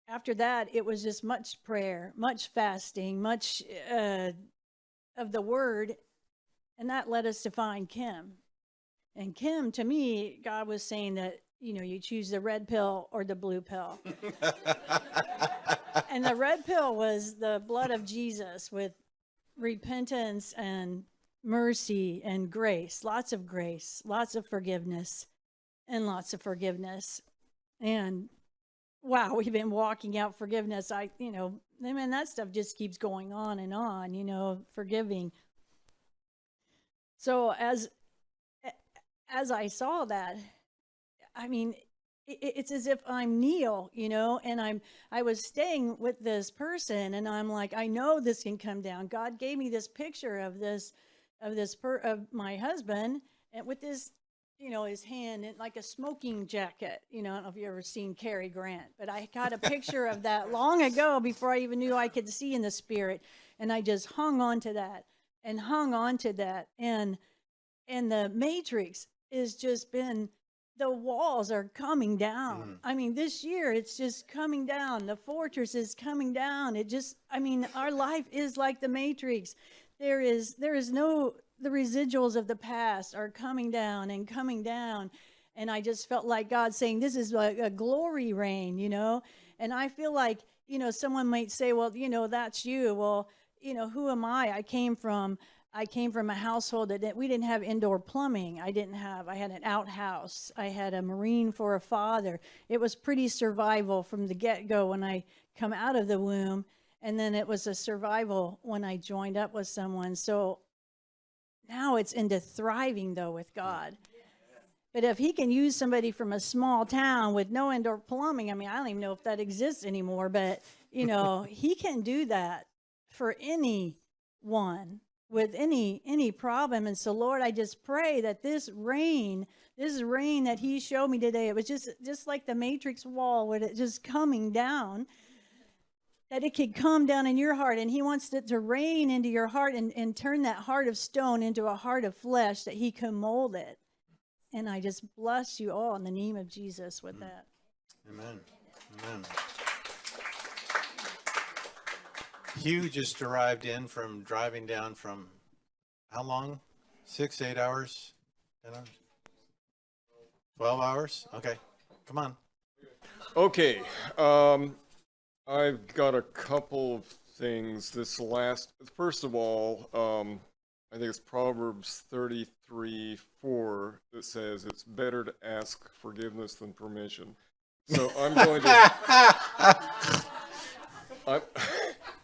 after that, it was just much prayer, much fasting, much of the word. And that led us to find Kim. And Kim, to me, God was saying that, you know, you choose the red pill or the blue pill. And the red pill was the blood of Jesus with repentance and mercy and grace, lots of forgiveness, and lots of forgiveness. And wow, we've been walking out forgiveness. Man, that stuff just keeps going on and on, you know, forgiving. So as I saw that, I mean, it's as if I'm Neil, you know, and I was staying with this person, and I'm like, I know this can come down. God gave me this picture of my husband, and with this, you know, his hand in like a smoking jacket. You know, I don't know if you ever seen Cary Grant, but I got a picture of that long ago before I even knew I could see in the spirit, and I just hung on to that and hung on to that, and the Matrix has just been. The walls are coming down. I mean, this year it's just coming down. The fortress is coming down. Our life is like the Matrix. There is no, the residuals of the past are coming down and coming down. And I just felt like God saying, this is like a glory reign, you know? And I feel like, you know, someone might say, well, you know, that's you. Well, you know, who am I? I came from a household that we didn't have indoor plumbing. I had an outhouse. I had a Marine for a father. It was pretty survival from the get-go when I come out of the womb. And then it was a survival when I joined up with someone. So now it's into thriving though with God. But if he can use somebody from a small town with no indoor plumbing, I mean, I don't even know if that exists anymore, but you know, he can do that for anyone with any problem. And so, Lord, I just pray that this rain that he showed me today, it was just like the Matrix wall with it just coming down, that it could come down in your heart. And he wants it to rain into your heart and turn that heart of stone into a heart of flesh, that he can mold it. And I just bless you all in the name of Jesus with that. Amen. Amen. Hugh just arrived in from driving down from how long? 6, 8 hours? 10 hours? 12 hours? Okay. Come on. Okay. I've got a couple of things. First of all, I think it's Proverbs 33:4 that says it's better to ask forgiveness than permission. So I'm going to.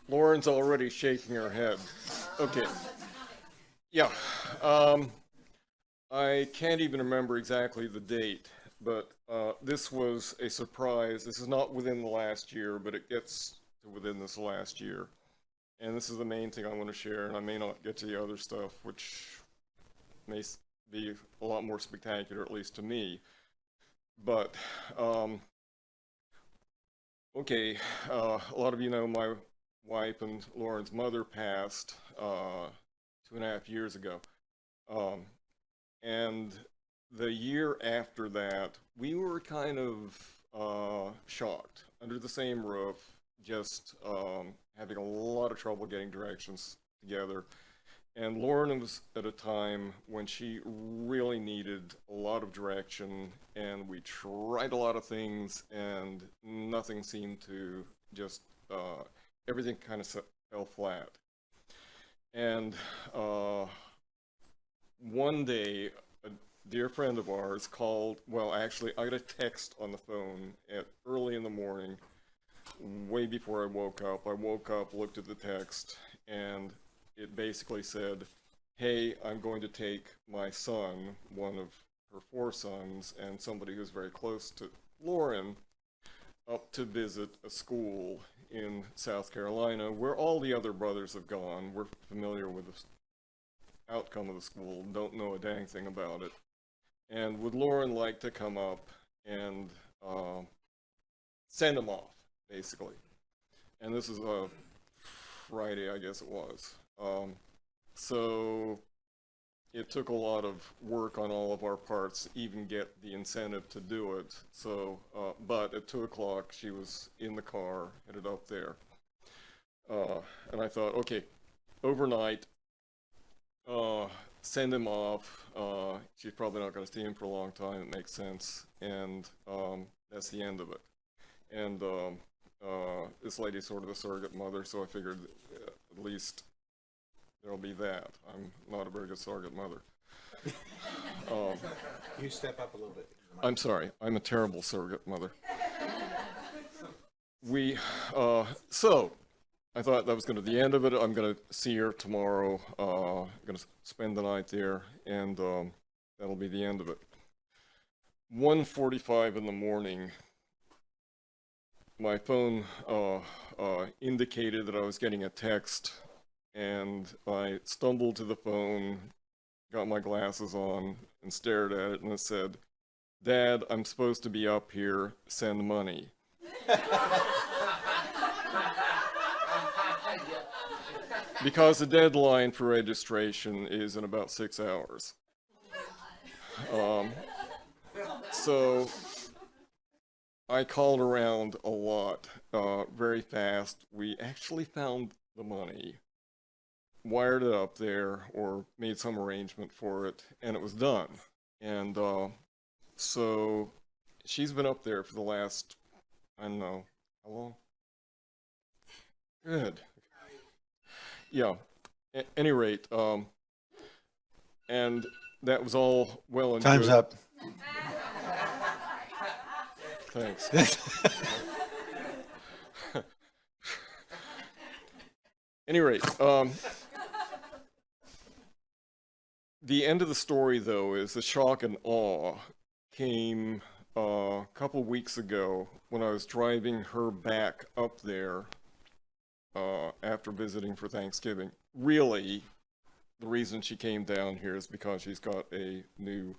Lauren's already shaking her head. Okay. Yeah. I can't even remember exactly the date, but this was a surprise. This is not within the last year, but it gets to within this last year. And this is the main thing I want to share, and I may not get to the other stuff, which may be a lot more spectacular, at least to me. But, okay, a lot of you know my wife and Lauren's mother passed 2.5 years ago. And the year after that, we were kind of shocked, under the same roof, just having a lot of trouble getting directions together. And Lauren was at a time when she really needed a lot of direction, and we tried a lot of things, and nothing seemed to just, everything kind of fell flat. And one day, a dear friend of ours called, well, actually, I got a text on the phone early in the morning, way before I woke up. I woke up, looked at the text, and it basically said, hey, I'm going to take my son, one of her 4 sons, and somebody who's very close to Lauren, up to visit a school in South Carolina where all the other brothers have gone. We're familiar with the outcome of the school, don't know a dang thing about it. And would Lauren like to come up and send them off, basically? And this is a Friday, I guess it was. So it took a lot of work on all of our parts to even get the incentive to do it. So, but at 2 o'clock, she was in the car, headed up there. And I thought, okay, overnight, send him off. She's probably not going to see him for a long time. It makes sense. And that's the end of it. And this lady's sort of a surrogate mother, so I figured at least there'll be that. I'm not a very good surrogate mother. You step up a little bit. I'm sorry. I'm a terrible surrogate mother. So I thought that was going to be the end of it. I'm going to see her tomorrow. I'm going to spend the night there, and that'll be the end of it. 1:45 in the morning, my phone indicated that I was getting a text, and I stumbled to the phone, got my glasses on, and stared at it, and it said, "Dad, I'm supposed to be up here. Send money." Because the deadline for registration is in about 6 hours. So I called around a lot, very fast. We actually found the money, wired it up there, or made some arrangement for it, and it was done. And so she's been up there for the last, I don't know, how long? Good. Yeah, at any rate, and that was all well and Time's good. up. Thanks. Any rate, the end of the story, though, is the shock and awe came a couple weeks ago when I was driving her back up there after visiting for Thanksgiving. Really, the reason she came down here is because she's got a new...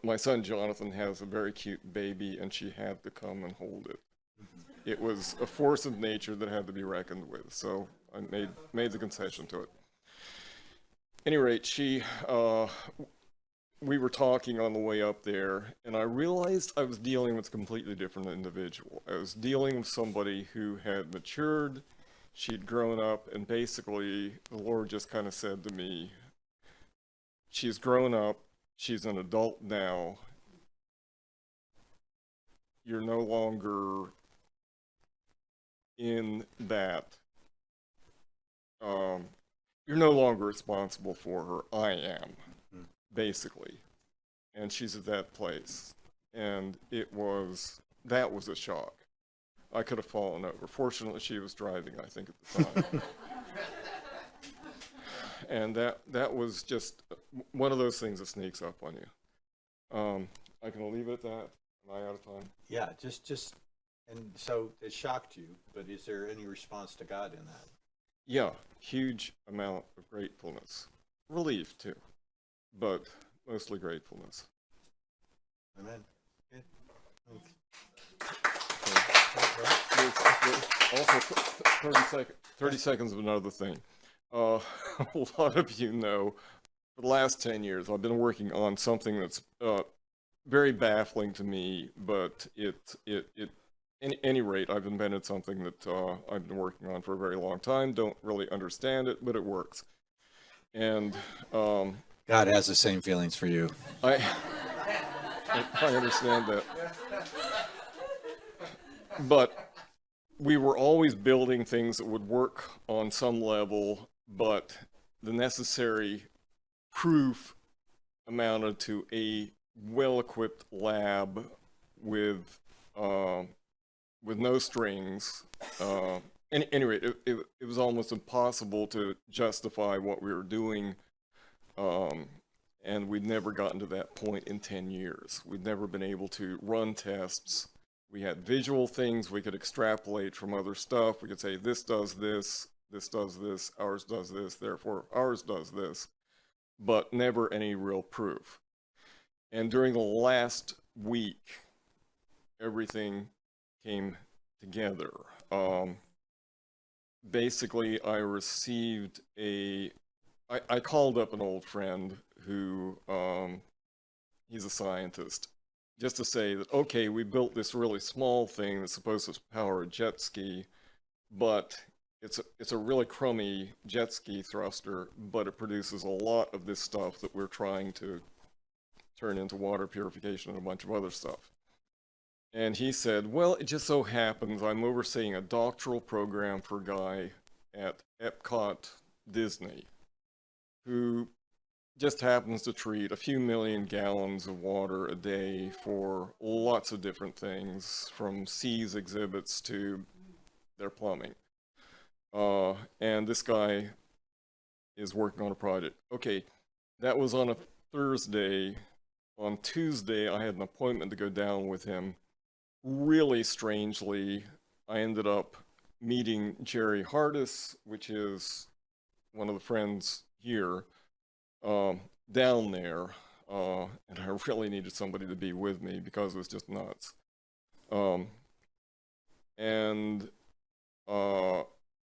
My son Jonathan has a very cute baby, and she had to come and hold it. It was a force of nature that had to be reckoned with, so I made the concession to it. At any rate, we were talking on the way up there, and I realized I was dealing with a completely different individual. I was dealing with somebody who had matured, she'd grown up, and basically the Lord just kind of said to me, she's grown up, she's an adult now, you're no longer in that, you're no longer responsible for her, I am, basically. And she's at that place. And that was a shock. I could have fallen over. Fortunately, she was driving, I think, at the time. And that was just one of those things that sneaks up on you. I can leave it at that. Am I out of time? Yeah, just, and so it shocked you, but is there any response to God in that? Yeah, huge amount of gratefulness. Relief, too, but mostly gratefulness. Amen. Good. Also, 30 seconds of another thing. A lot of you know, for the last 10 years, I've been working on something that's very baffling to me, but at any rate, I've invented something that I've been working on for a very long time. Don't really understand it, but it works. And God has the same feelings for you. I understand that. But we were always building things that would work on some level, but the necessary proof amounted to a well-equipped lab with no strings. Anyway, it was almost impossible to justify what we were doing, and we'd never gotten to that point in 10 years. We'd never been able to run tests. We had visual things we could extrapolate from other stuff. We could say, this does this, ours does this, therefore ours does this, but never any real proof. And during the last week, everything came together. Basically, I received I called up an old friend who, he's a scientist, just to say that, okay, we built this really small thing that's supposed to power a jet ski, but it's a really crummy jet ski thruster, but it produces a lot of this stuff that we're trying to turn into water purification and a bunch of other stuff. And he said, well, it just so happens I'm overseeing a doctoral program for a guy at Epcot Disney who just happens to treat a few million gallons of water a day for lots of different things, from SEAS exhibits to their plumbing. And this guy is working on a project. Okay, that was on a Thursday. On Tuesday, I had an appointment to go down with him. Really strangely, I ended up meeting Jerry Hardis, which is one of the friends here, down there. And I really needed somebody to be with me because it was just nuts.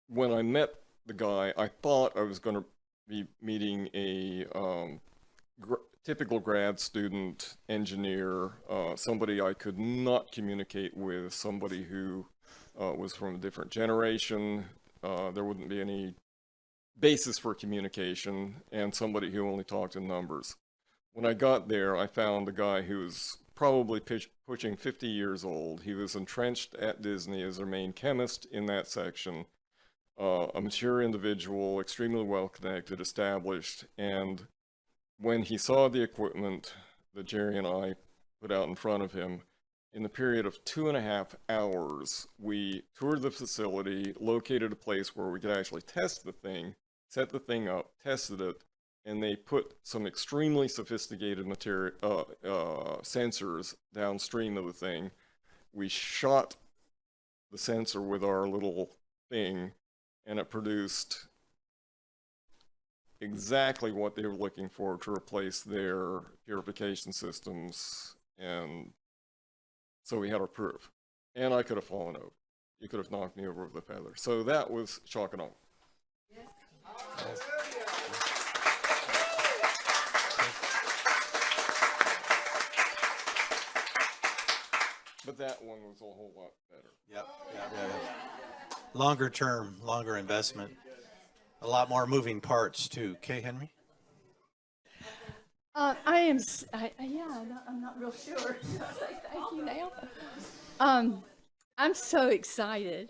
When I met the guy, I thought I was going to be meeting a typical grad student engineer, somebody I could not communicate with, somebody who was from a different generation. There wouldn't be any basis for communication, and somebody who only talked in numbers. When I got there, I found a guy who was probably pushing 50 years old. He was entrenched at Disney as their main chemist in that section. A mature individual, extremely well connected, established, and when he saw the equipment that Jerry and I put out in front of him, in the period of 2.5 hours, we toured the facility, located a place where we could actually test the thing, set the thing up, tested it, and they put some extremely sophisticated sensors downstream of the thing. We shot the sensor with our little thing, and it produced exactly what they were looking for to replace their purification systems. And so we had our proof. And I could have fallen over. You could have knocked me over with a feather. So that was shock and awe. But that one was a whole lot better. Yep. Longer term, longer investment. A lot more moving parts too. Kay Henry? I'm not real sure. Thank you now. I'm so excited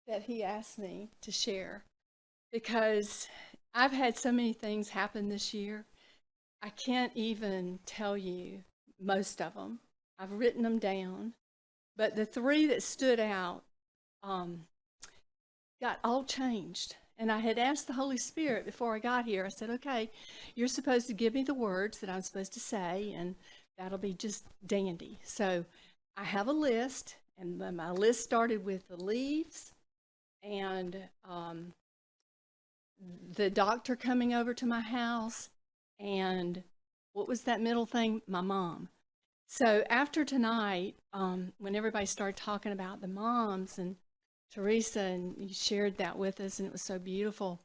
that he asked me to share, because I've had so many things happen this year. I can't even tell you most of them. I've written them down, but the three that stood out got all changed. And I had asked the Holy Spirit before I got here, I said, okay, you're supposed to give me the words that I'm supposed to say, and that'll be just dandy. So I have a list, and my list started with the leaves and the doctor coming over to my house, and what was that middle thing? My mom. So after tonight, when everybody started talking about the moms and Teresa, and you shared that with us, and it was so beautiful.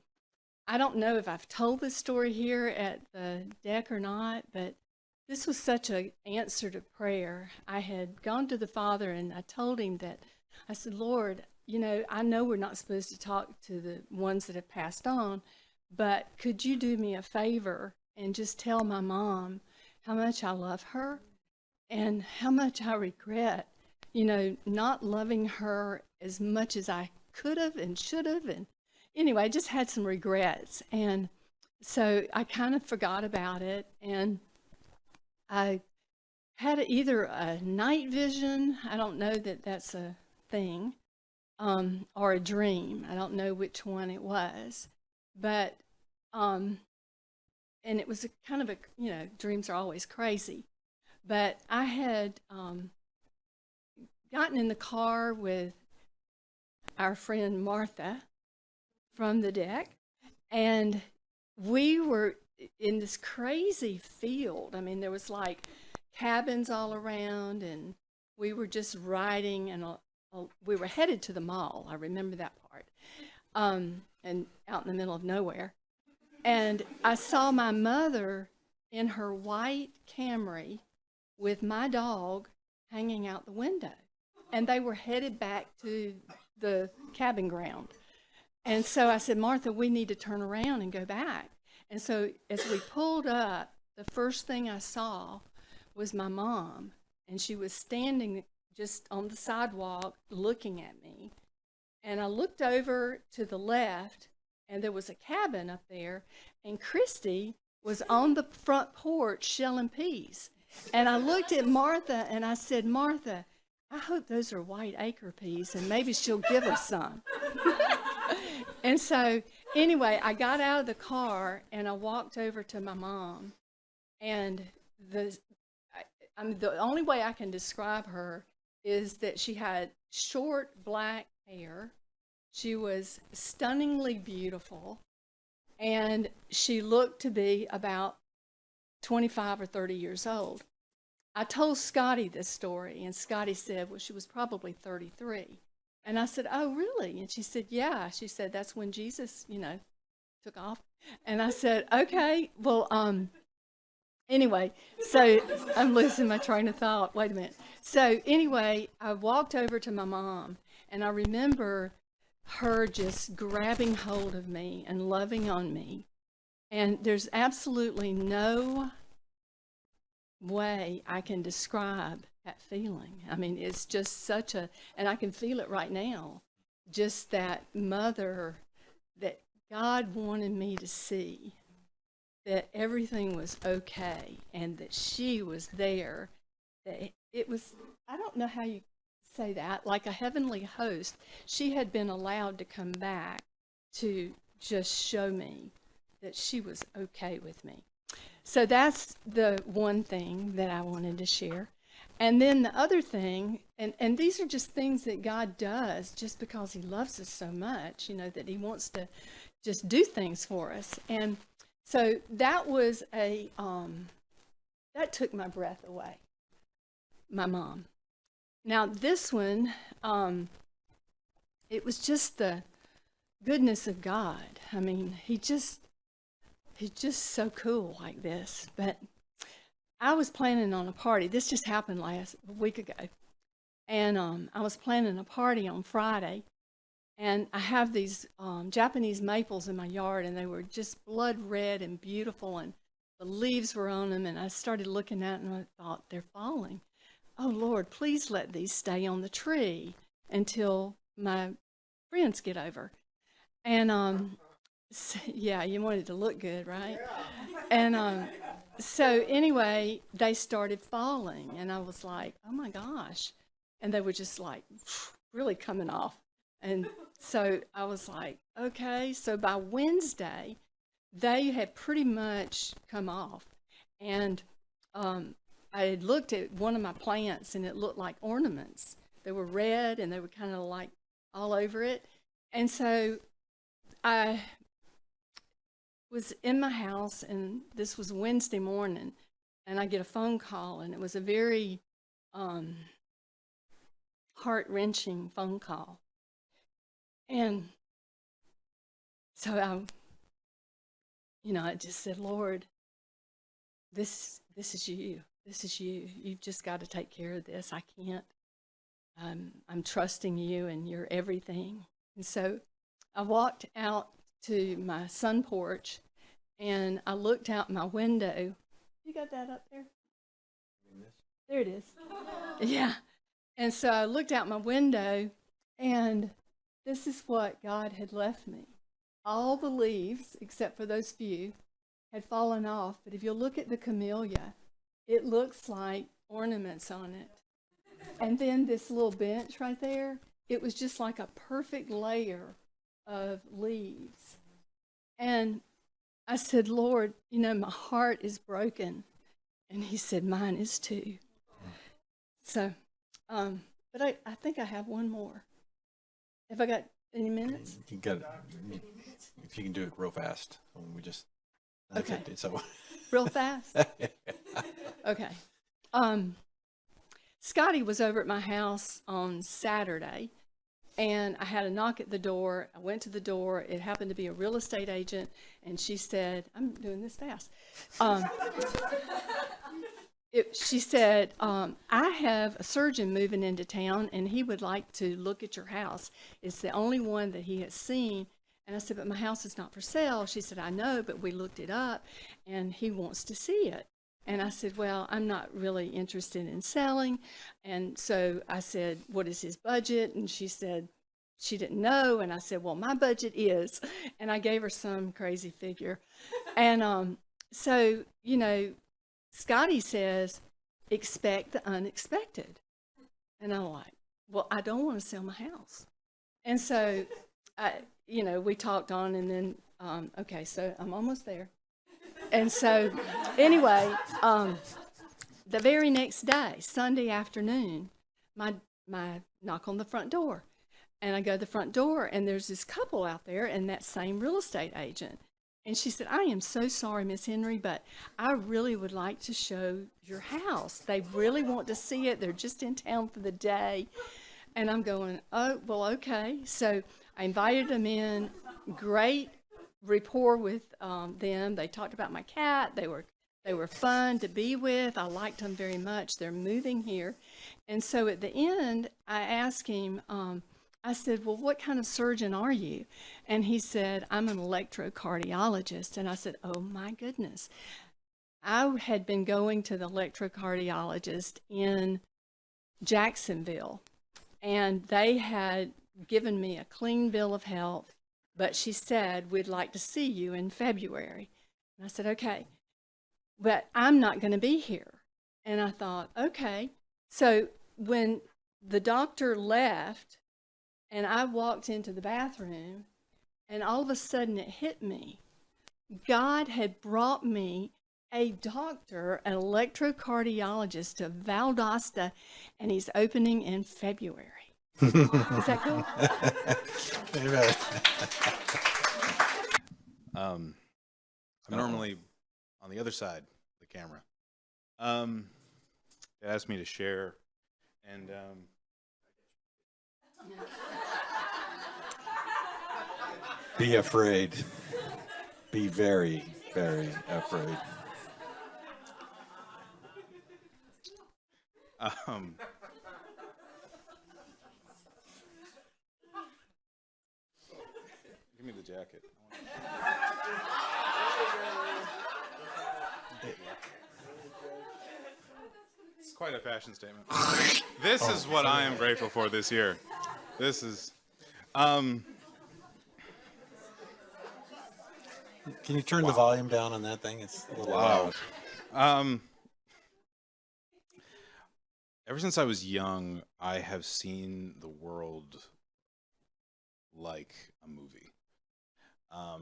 I don't know if I've told this story here at the deck or not, but this was such an answer to prayer. I had gone to the Father, and I told him that, I said, Lord, you know, I know we're not supposed to talk to the ones that have passed on, but could you do me a favor and just tell my mom how much I love her and how much I regret, you know, not loving her as much as I could have and should have. And anyway, I just had some regrets. And so I kind of forgot about it. And I had either a night vision, I don't know that that's a thing, or a dream. I don't know which one it was. But, and it was a kind of a, you know, dreams are always crazy. But I had gotten in the car with our friend Martha from the deck, and we were in this crazy field. I mean, there was like cabins all around, and we were just riding, and we were headed to the mall. I remember that part, and out in the middle of nowhere. And I saw my mother in her white Camry with my dog hanging out the window, and they were headed back to the cabin ground. And so I said, Martha, we need to turn around and go back. And so as we pulled up, the first thing I saw was my mom, and she was standing just on the sidewalk looking at me. And I looked over to the left, and there was a cabin up there, and Christy was on the front porch shelling peas. And I looked at Martha, and I said, Martha, I hope those are white acre peas, and maybe she'll give us some. And so, anyway, I got out of the car, and I walked over to my mom, and the only way I can describe her is that she had short black hair. She was stunningly beautiful, and she looked to be about 25 or 30 years old. I told Scotty this story, and Scotty said, well, she was probably 33. And I said, oh, really? And she said, yeah. She said, that's when Jesus, took off. And I said, okay, well, anyway, so I'm losing my train of thought. Wait a minute. So anyway, I walked over to my mom, and I remember her just grabbing hold of me and loving on me. And there's absolutely no way I can describe that feeling. I mean, it's just such a, and I can feel it right now, just that mother that God wanted me to see, that everything was okay and that she was there, that it was, I don't know how you say that, like a heavenly host. She had been allowed to come back to just show me that she was okay with me. So that's the one thing that I wanted to share. And then the other thing, and these are just things that God does just because he loves us so much, that he wants to just do things for us. And so that was that took my breath away, my mom. Now this one, it was just the goodness of God. I mean, he's just so cool like this. But I was planning on a party. This just happened a week ago. And I was planning a party on Friday. And I have these Japanese maples in my yard, and they were just blood red and beautiful, and the leaves were on them. And I started looking at them, and I thought, they're falling. Oh, Lord, please let these stay on the tree until my friends get over. And yeah, you wanted to look good, right? And so anyway, they started falling, and I was like, oh my gosh. And they were just like really coming off. And so I was like, okay. So by Wednesday, they had pretty much come off. And I had looked at one of my plants, and it looked like ornaments. They were red, and they were kind of like all over it. And so I was in my house, and this was Wednesday morning, and I get a phone call, and it was a very heart-wrenching phone call. And so I just said, Lord, this is you. This is you. You've just got to take care of this. I can't. I'm trusting you, and you're everything. And so I walked out to my sun porch, and I looked out my window. You got that up there? There it is. Yeah. And so I looked out my window, and this is what God had left me. All the leaves, except for those few, had fallen off. But if you look at the camellia, it looks like ornaments on it. And then this little bench right there, it was just like a perfect layer of leaves. And I said, Lord, my heart is broken. And he said, mine is too. So, but I think I have one more. Have I got any minutes? You got it. If you can do it real fast. We just, that's Okay. it. So. Real fast? Okay. Scotty was over at my house on Saturday, and I had a knock at the door. I went to the door. It happened to be a real estate agent, and she said, I'm doing this fast. She said, I have a surgeon moving into town, and he would like to look at your house. It's the only one that he has seen, And I said, but my house is not for sale. She said, I know, but we looked it up and he wants to see it. And I said, well, I'm not really interested in selling. And so I said, what is his budget? And she said, she didn't know. And I said, well, my budget is, and I gave her some crazy figure. And so, you know, Scotty says, expect the unexpected. And I'm like, well, I don't want to sell my house. And so, you know, we talked on, and then, okay, so I'm almost there. And so, anyway, the very next day, Sunday afternoon, my knock on the front door. And I go to the front door, and there's this couple out there and that same real estate agent. And she said, I am so sorry, Miss Henry, but I really would like to show your house. They really want to see it. They're just in town for the day. And I'm going, oh, well, okay. So I invited them in. Great rapport with them. They talked about my cat. They were fun to be with. I liked them very much. They're moving here. And so at the end, I asked him, I said, well, what kind of surgeon are you? And he said, I'm an electrocardiologist. And I said, oh my goodness. I had been going to the electrocardiologist in Jacksonville, and they had given me a clean bill of health, but she said, we'd like to see you in February. And I said, okay, but I'm not going to be here. And I thought, okay. So when the doctor left, and I walked into the bathroom, and all of a sudden it hit me. God had brought me a doctor, an electrocardiologist to Valdosta, and he's opening in February. Is that cool? I'm normally on the other side of the camera. They asked me to share, and Be afraid. Be very, very afraid. Give me the jacket. It's quite a fashion statement. This is what I am grateful for this year. This is, Can you turn the volume down on that thing? It's a little loud. Ever since I was young, I have seen the world like a movie.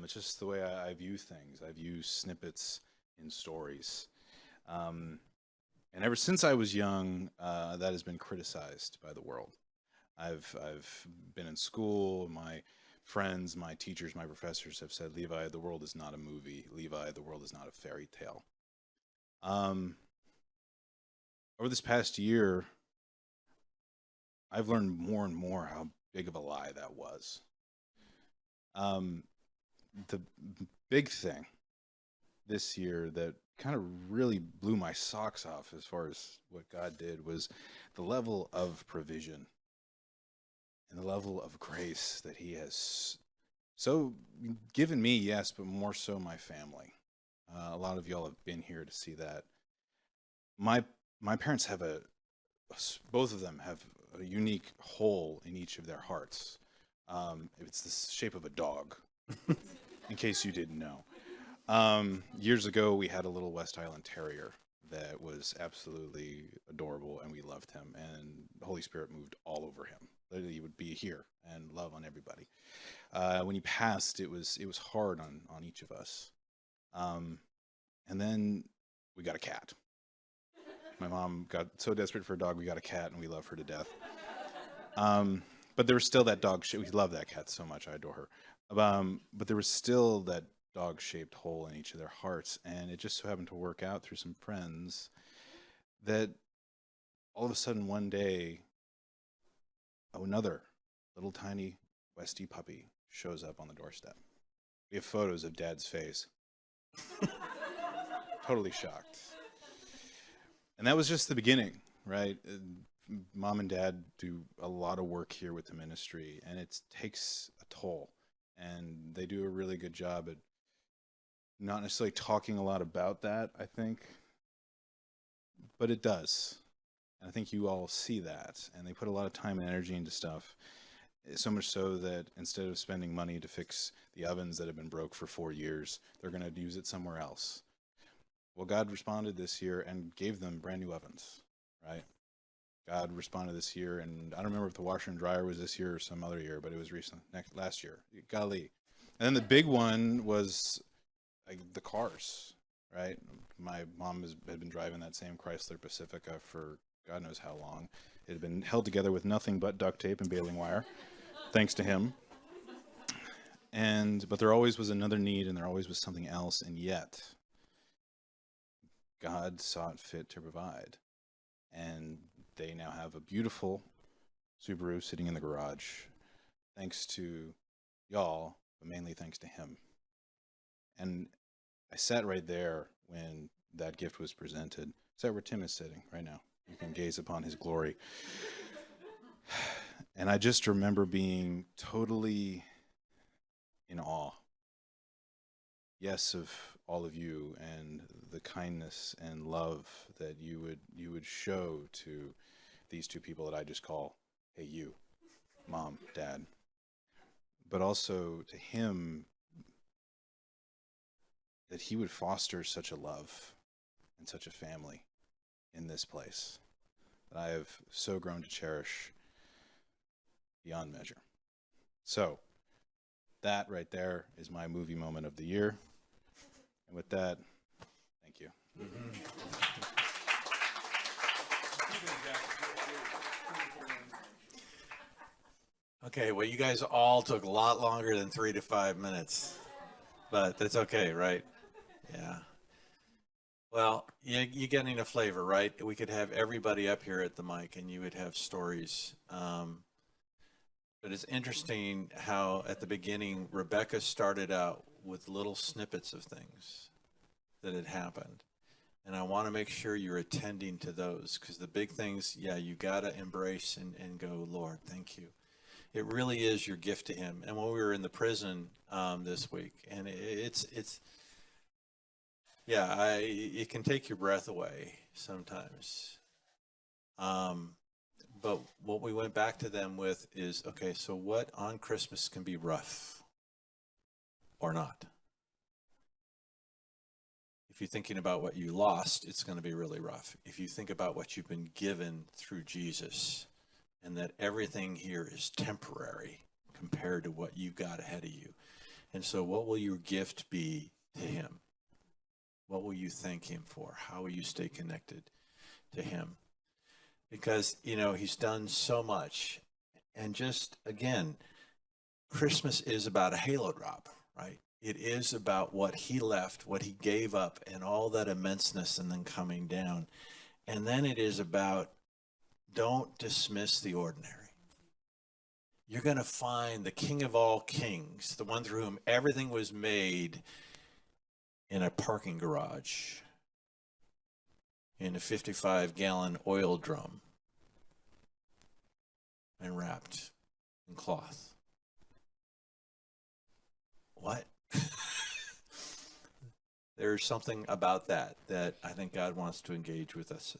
It's just the way I view things. I view snippets in stories. And ever since I was young, that has been criticized by the world. I've been in school. My friends, my teachers, my professors have said, Levi, the world is not a movie. Levi, the world is not a fairy tale. Over this past year, I've learned more and more how big of a lie that was. The big thing this year that kind of really blew my socks off as far as what God did was the level of provision and the level of grace that he has so given me, yes, but more so my family. A lot of y'all have been here to see that. My parents have both of them have a unique hole in each of their hearts. It's the shape of a dog, in case you didn't know. Years ago, we had a little West Island Terrier that was absolutely adorable, and we loved him, and the Holy Spirit moved all over him. Literally, he would be here and love on everybody. When he passed, it was hard on each of us. And then we got a cat. My mom got so desperate for a dog, we got a cat, and we love her to death. But there was still that dog. We love that cat so much. I adore her. But there was still that dog-shaped hole in each of their hearts, and it just so happened to work out through some friends that all of a sudden one day, another little tiny Westie puppy shows up on the doorstep. We have photos of Dad's face. Totally shocked. And that was just the beginning, right? Mom and Dad do a lot of work here with the ministry, and it takes a toll. and they do a really good job at not necessarily talking a lot about that, I think, but it does. And I think you all see that, and they put a lot of time and energy into stuff. So much so that instead of spending money to fix the ovens that have been broke for 4 years, they're going to use it somewhere else. Well, God responded this year and gave them brand new ovens, right? God responded this year, and I don't remember if the washer and dryer was this year or some other year, but it was last year. Golly. And then the big one was like the cars, right? My mom had been driving that same Chrysler Pacifica for God knows how long. It had been held together with nothing but duct tape and baling wire, thanks to him. But there always was another need, and there always was something else, and yet God saw it fit to provide. And they now have a beautiful Subaru sitting in the garage, thanks to y'all, but mainly thanks to him. And I sat right there when that gift was presented. Sat where Tim is sitting right now. You can gaze upon his glory. And I just remember being totally in awe. Yes, of all of you and the kindness and love that you would show to these two people that I just call, hey, you, Mom, Dad. But also to him, that he would foster such a love and such a family in this place that I have so grown to cherish beyond measure. So that right there is my movie moment of the year. And with that, thank you. Okay, well, you guys all took a lot longer than 3 to 5 minutes, but that's okay, right? Yeah. Well, you're getting a flavor, right? We could have everybody up here at the mic, and you would have stories. But it's interesting how at the beginning, Rebecca started out with little snippets of things that had happened. And I want to make sure you're attending to those, because the big things, yeah, you got to embrace and go, Lord, thank you. It really is your gift to him. And when we were in the prison this week, and it can take your breath away sometimes. But what we went back to them with is, okay, so what on Christmas can be rough or not? If you're thinking about what you lost, it's going to be really rough. If you think about what you've been given through Jesus, and that everything here is temporary compared to what you've got ahead of you. And so what will your gift be to him? What will you thank him for? How will you stay connected to him? Because, he's done so much. And just, again, Christmas is about a halo drop, right? It is about what he left, what he gave up, and all that immenseness and then coming down. And then it is about, don't dismiss the ordinary. You're going to find the King of all kings, the one through whom everything was made, in a parking garage, in a 55-gallon oil drum, and wrapped in cloth. What? There's something about that I think God wants to engage with us.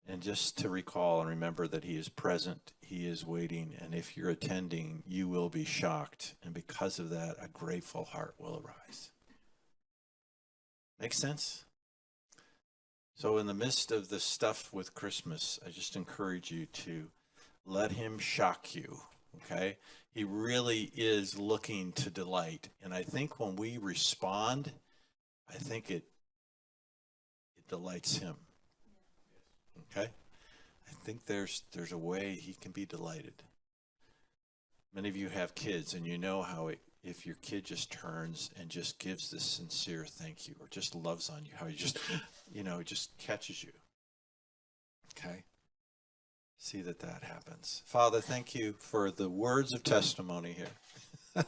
And just to recall and remember that he is present, he is waiting, and if you're attending, you will be shocked. And because of that, a grateful heart will arise. Make sense? So in the midst of the stuff with Christmas, I just encourage you to let him shock you, okay? He really is looking to delight. And I think when we respond, I think it delights him. Okay? I think there's a way he can be delighted. Many of you have kids, and you know how if your kid just turns and just gives this sincere thank you, or just loves on you, how he just, just catches you. Okay? See that happens. Father, thank you for the words of testimony here.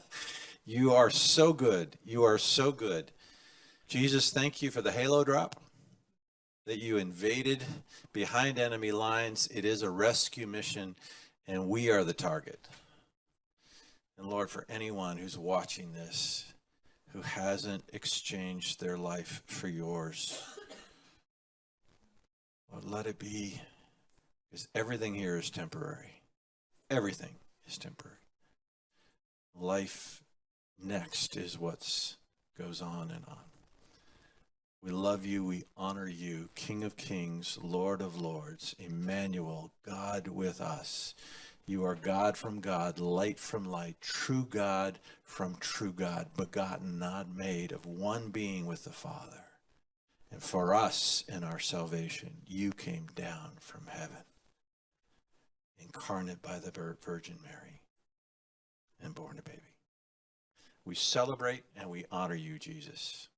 You are so good. You are so good. Jesus, thank you for the halo drop that you invaded behind enemy lines. It is a rescue mission, and we are the target. And Lord, for anyone who's watching this, who hasn't exchanged their life for yours, Lord, let it be, because everything here is temporary. Everything is temporary. Life next is what goes on and on. We love you. We honor you, King of Kings, Lord of Lords, Emmanuel, God with us. You are God from God, light from light, true God from true God, begotten, not made, of one being with the Father. And for us in our salvation, you came down from heaven, incarnate by the Virgin Mary, and born a baby. We celebrate and we honor you, Jesus.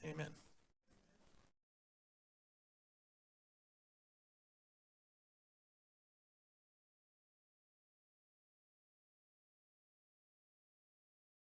Amen.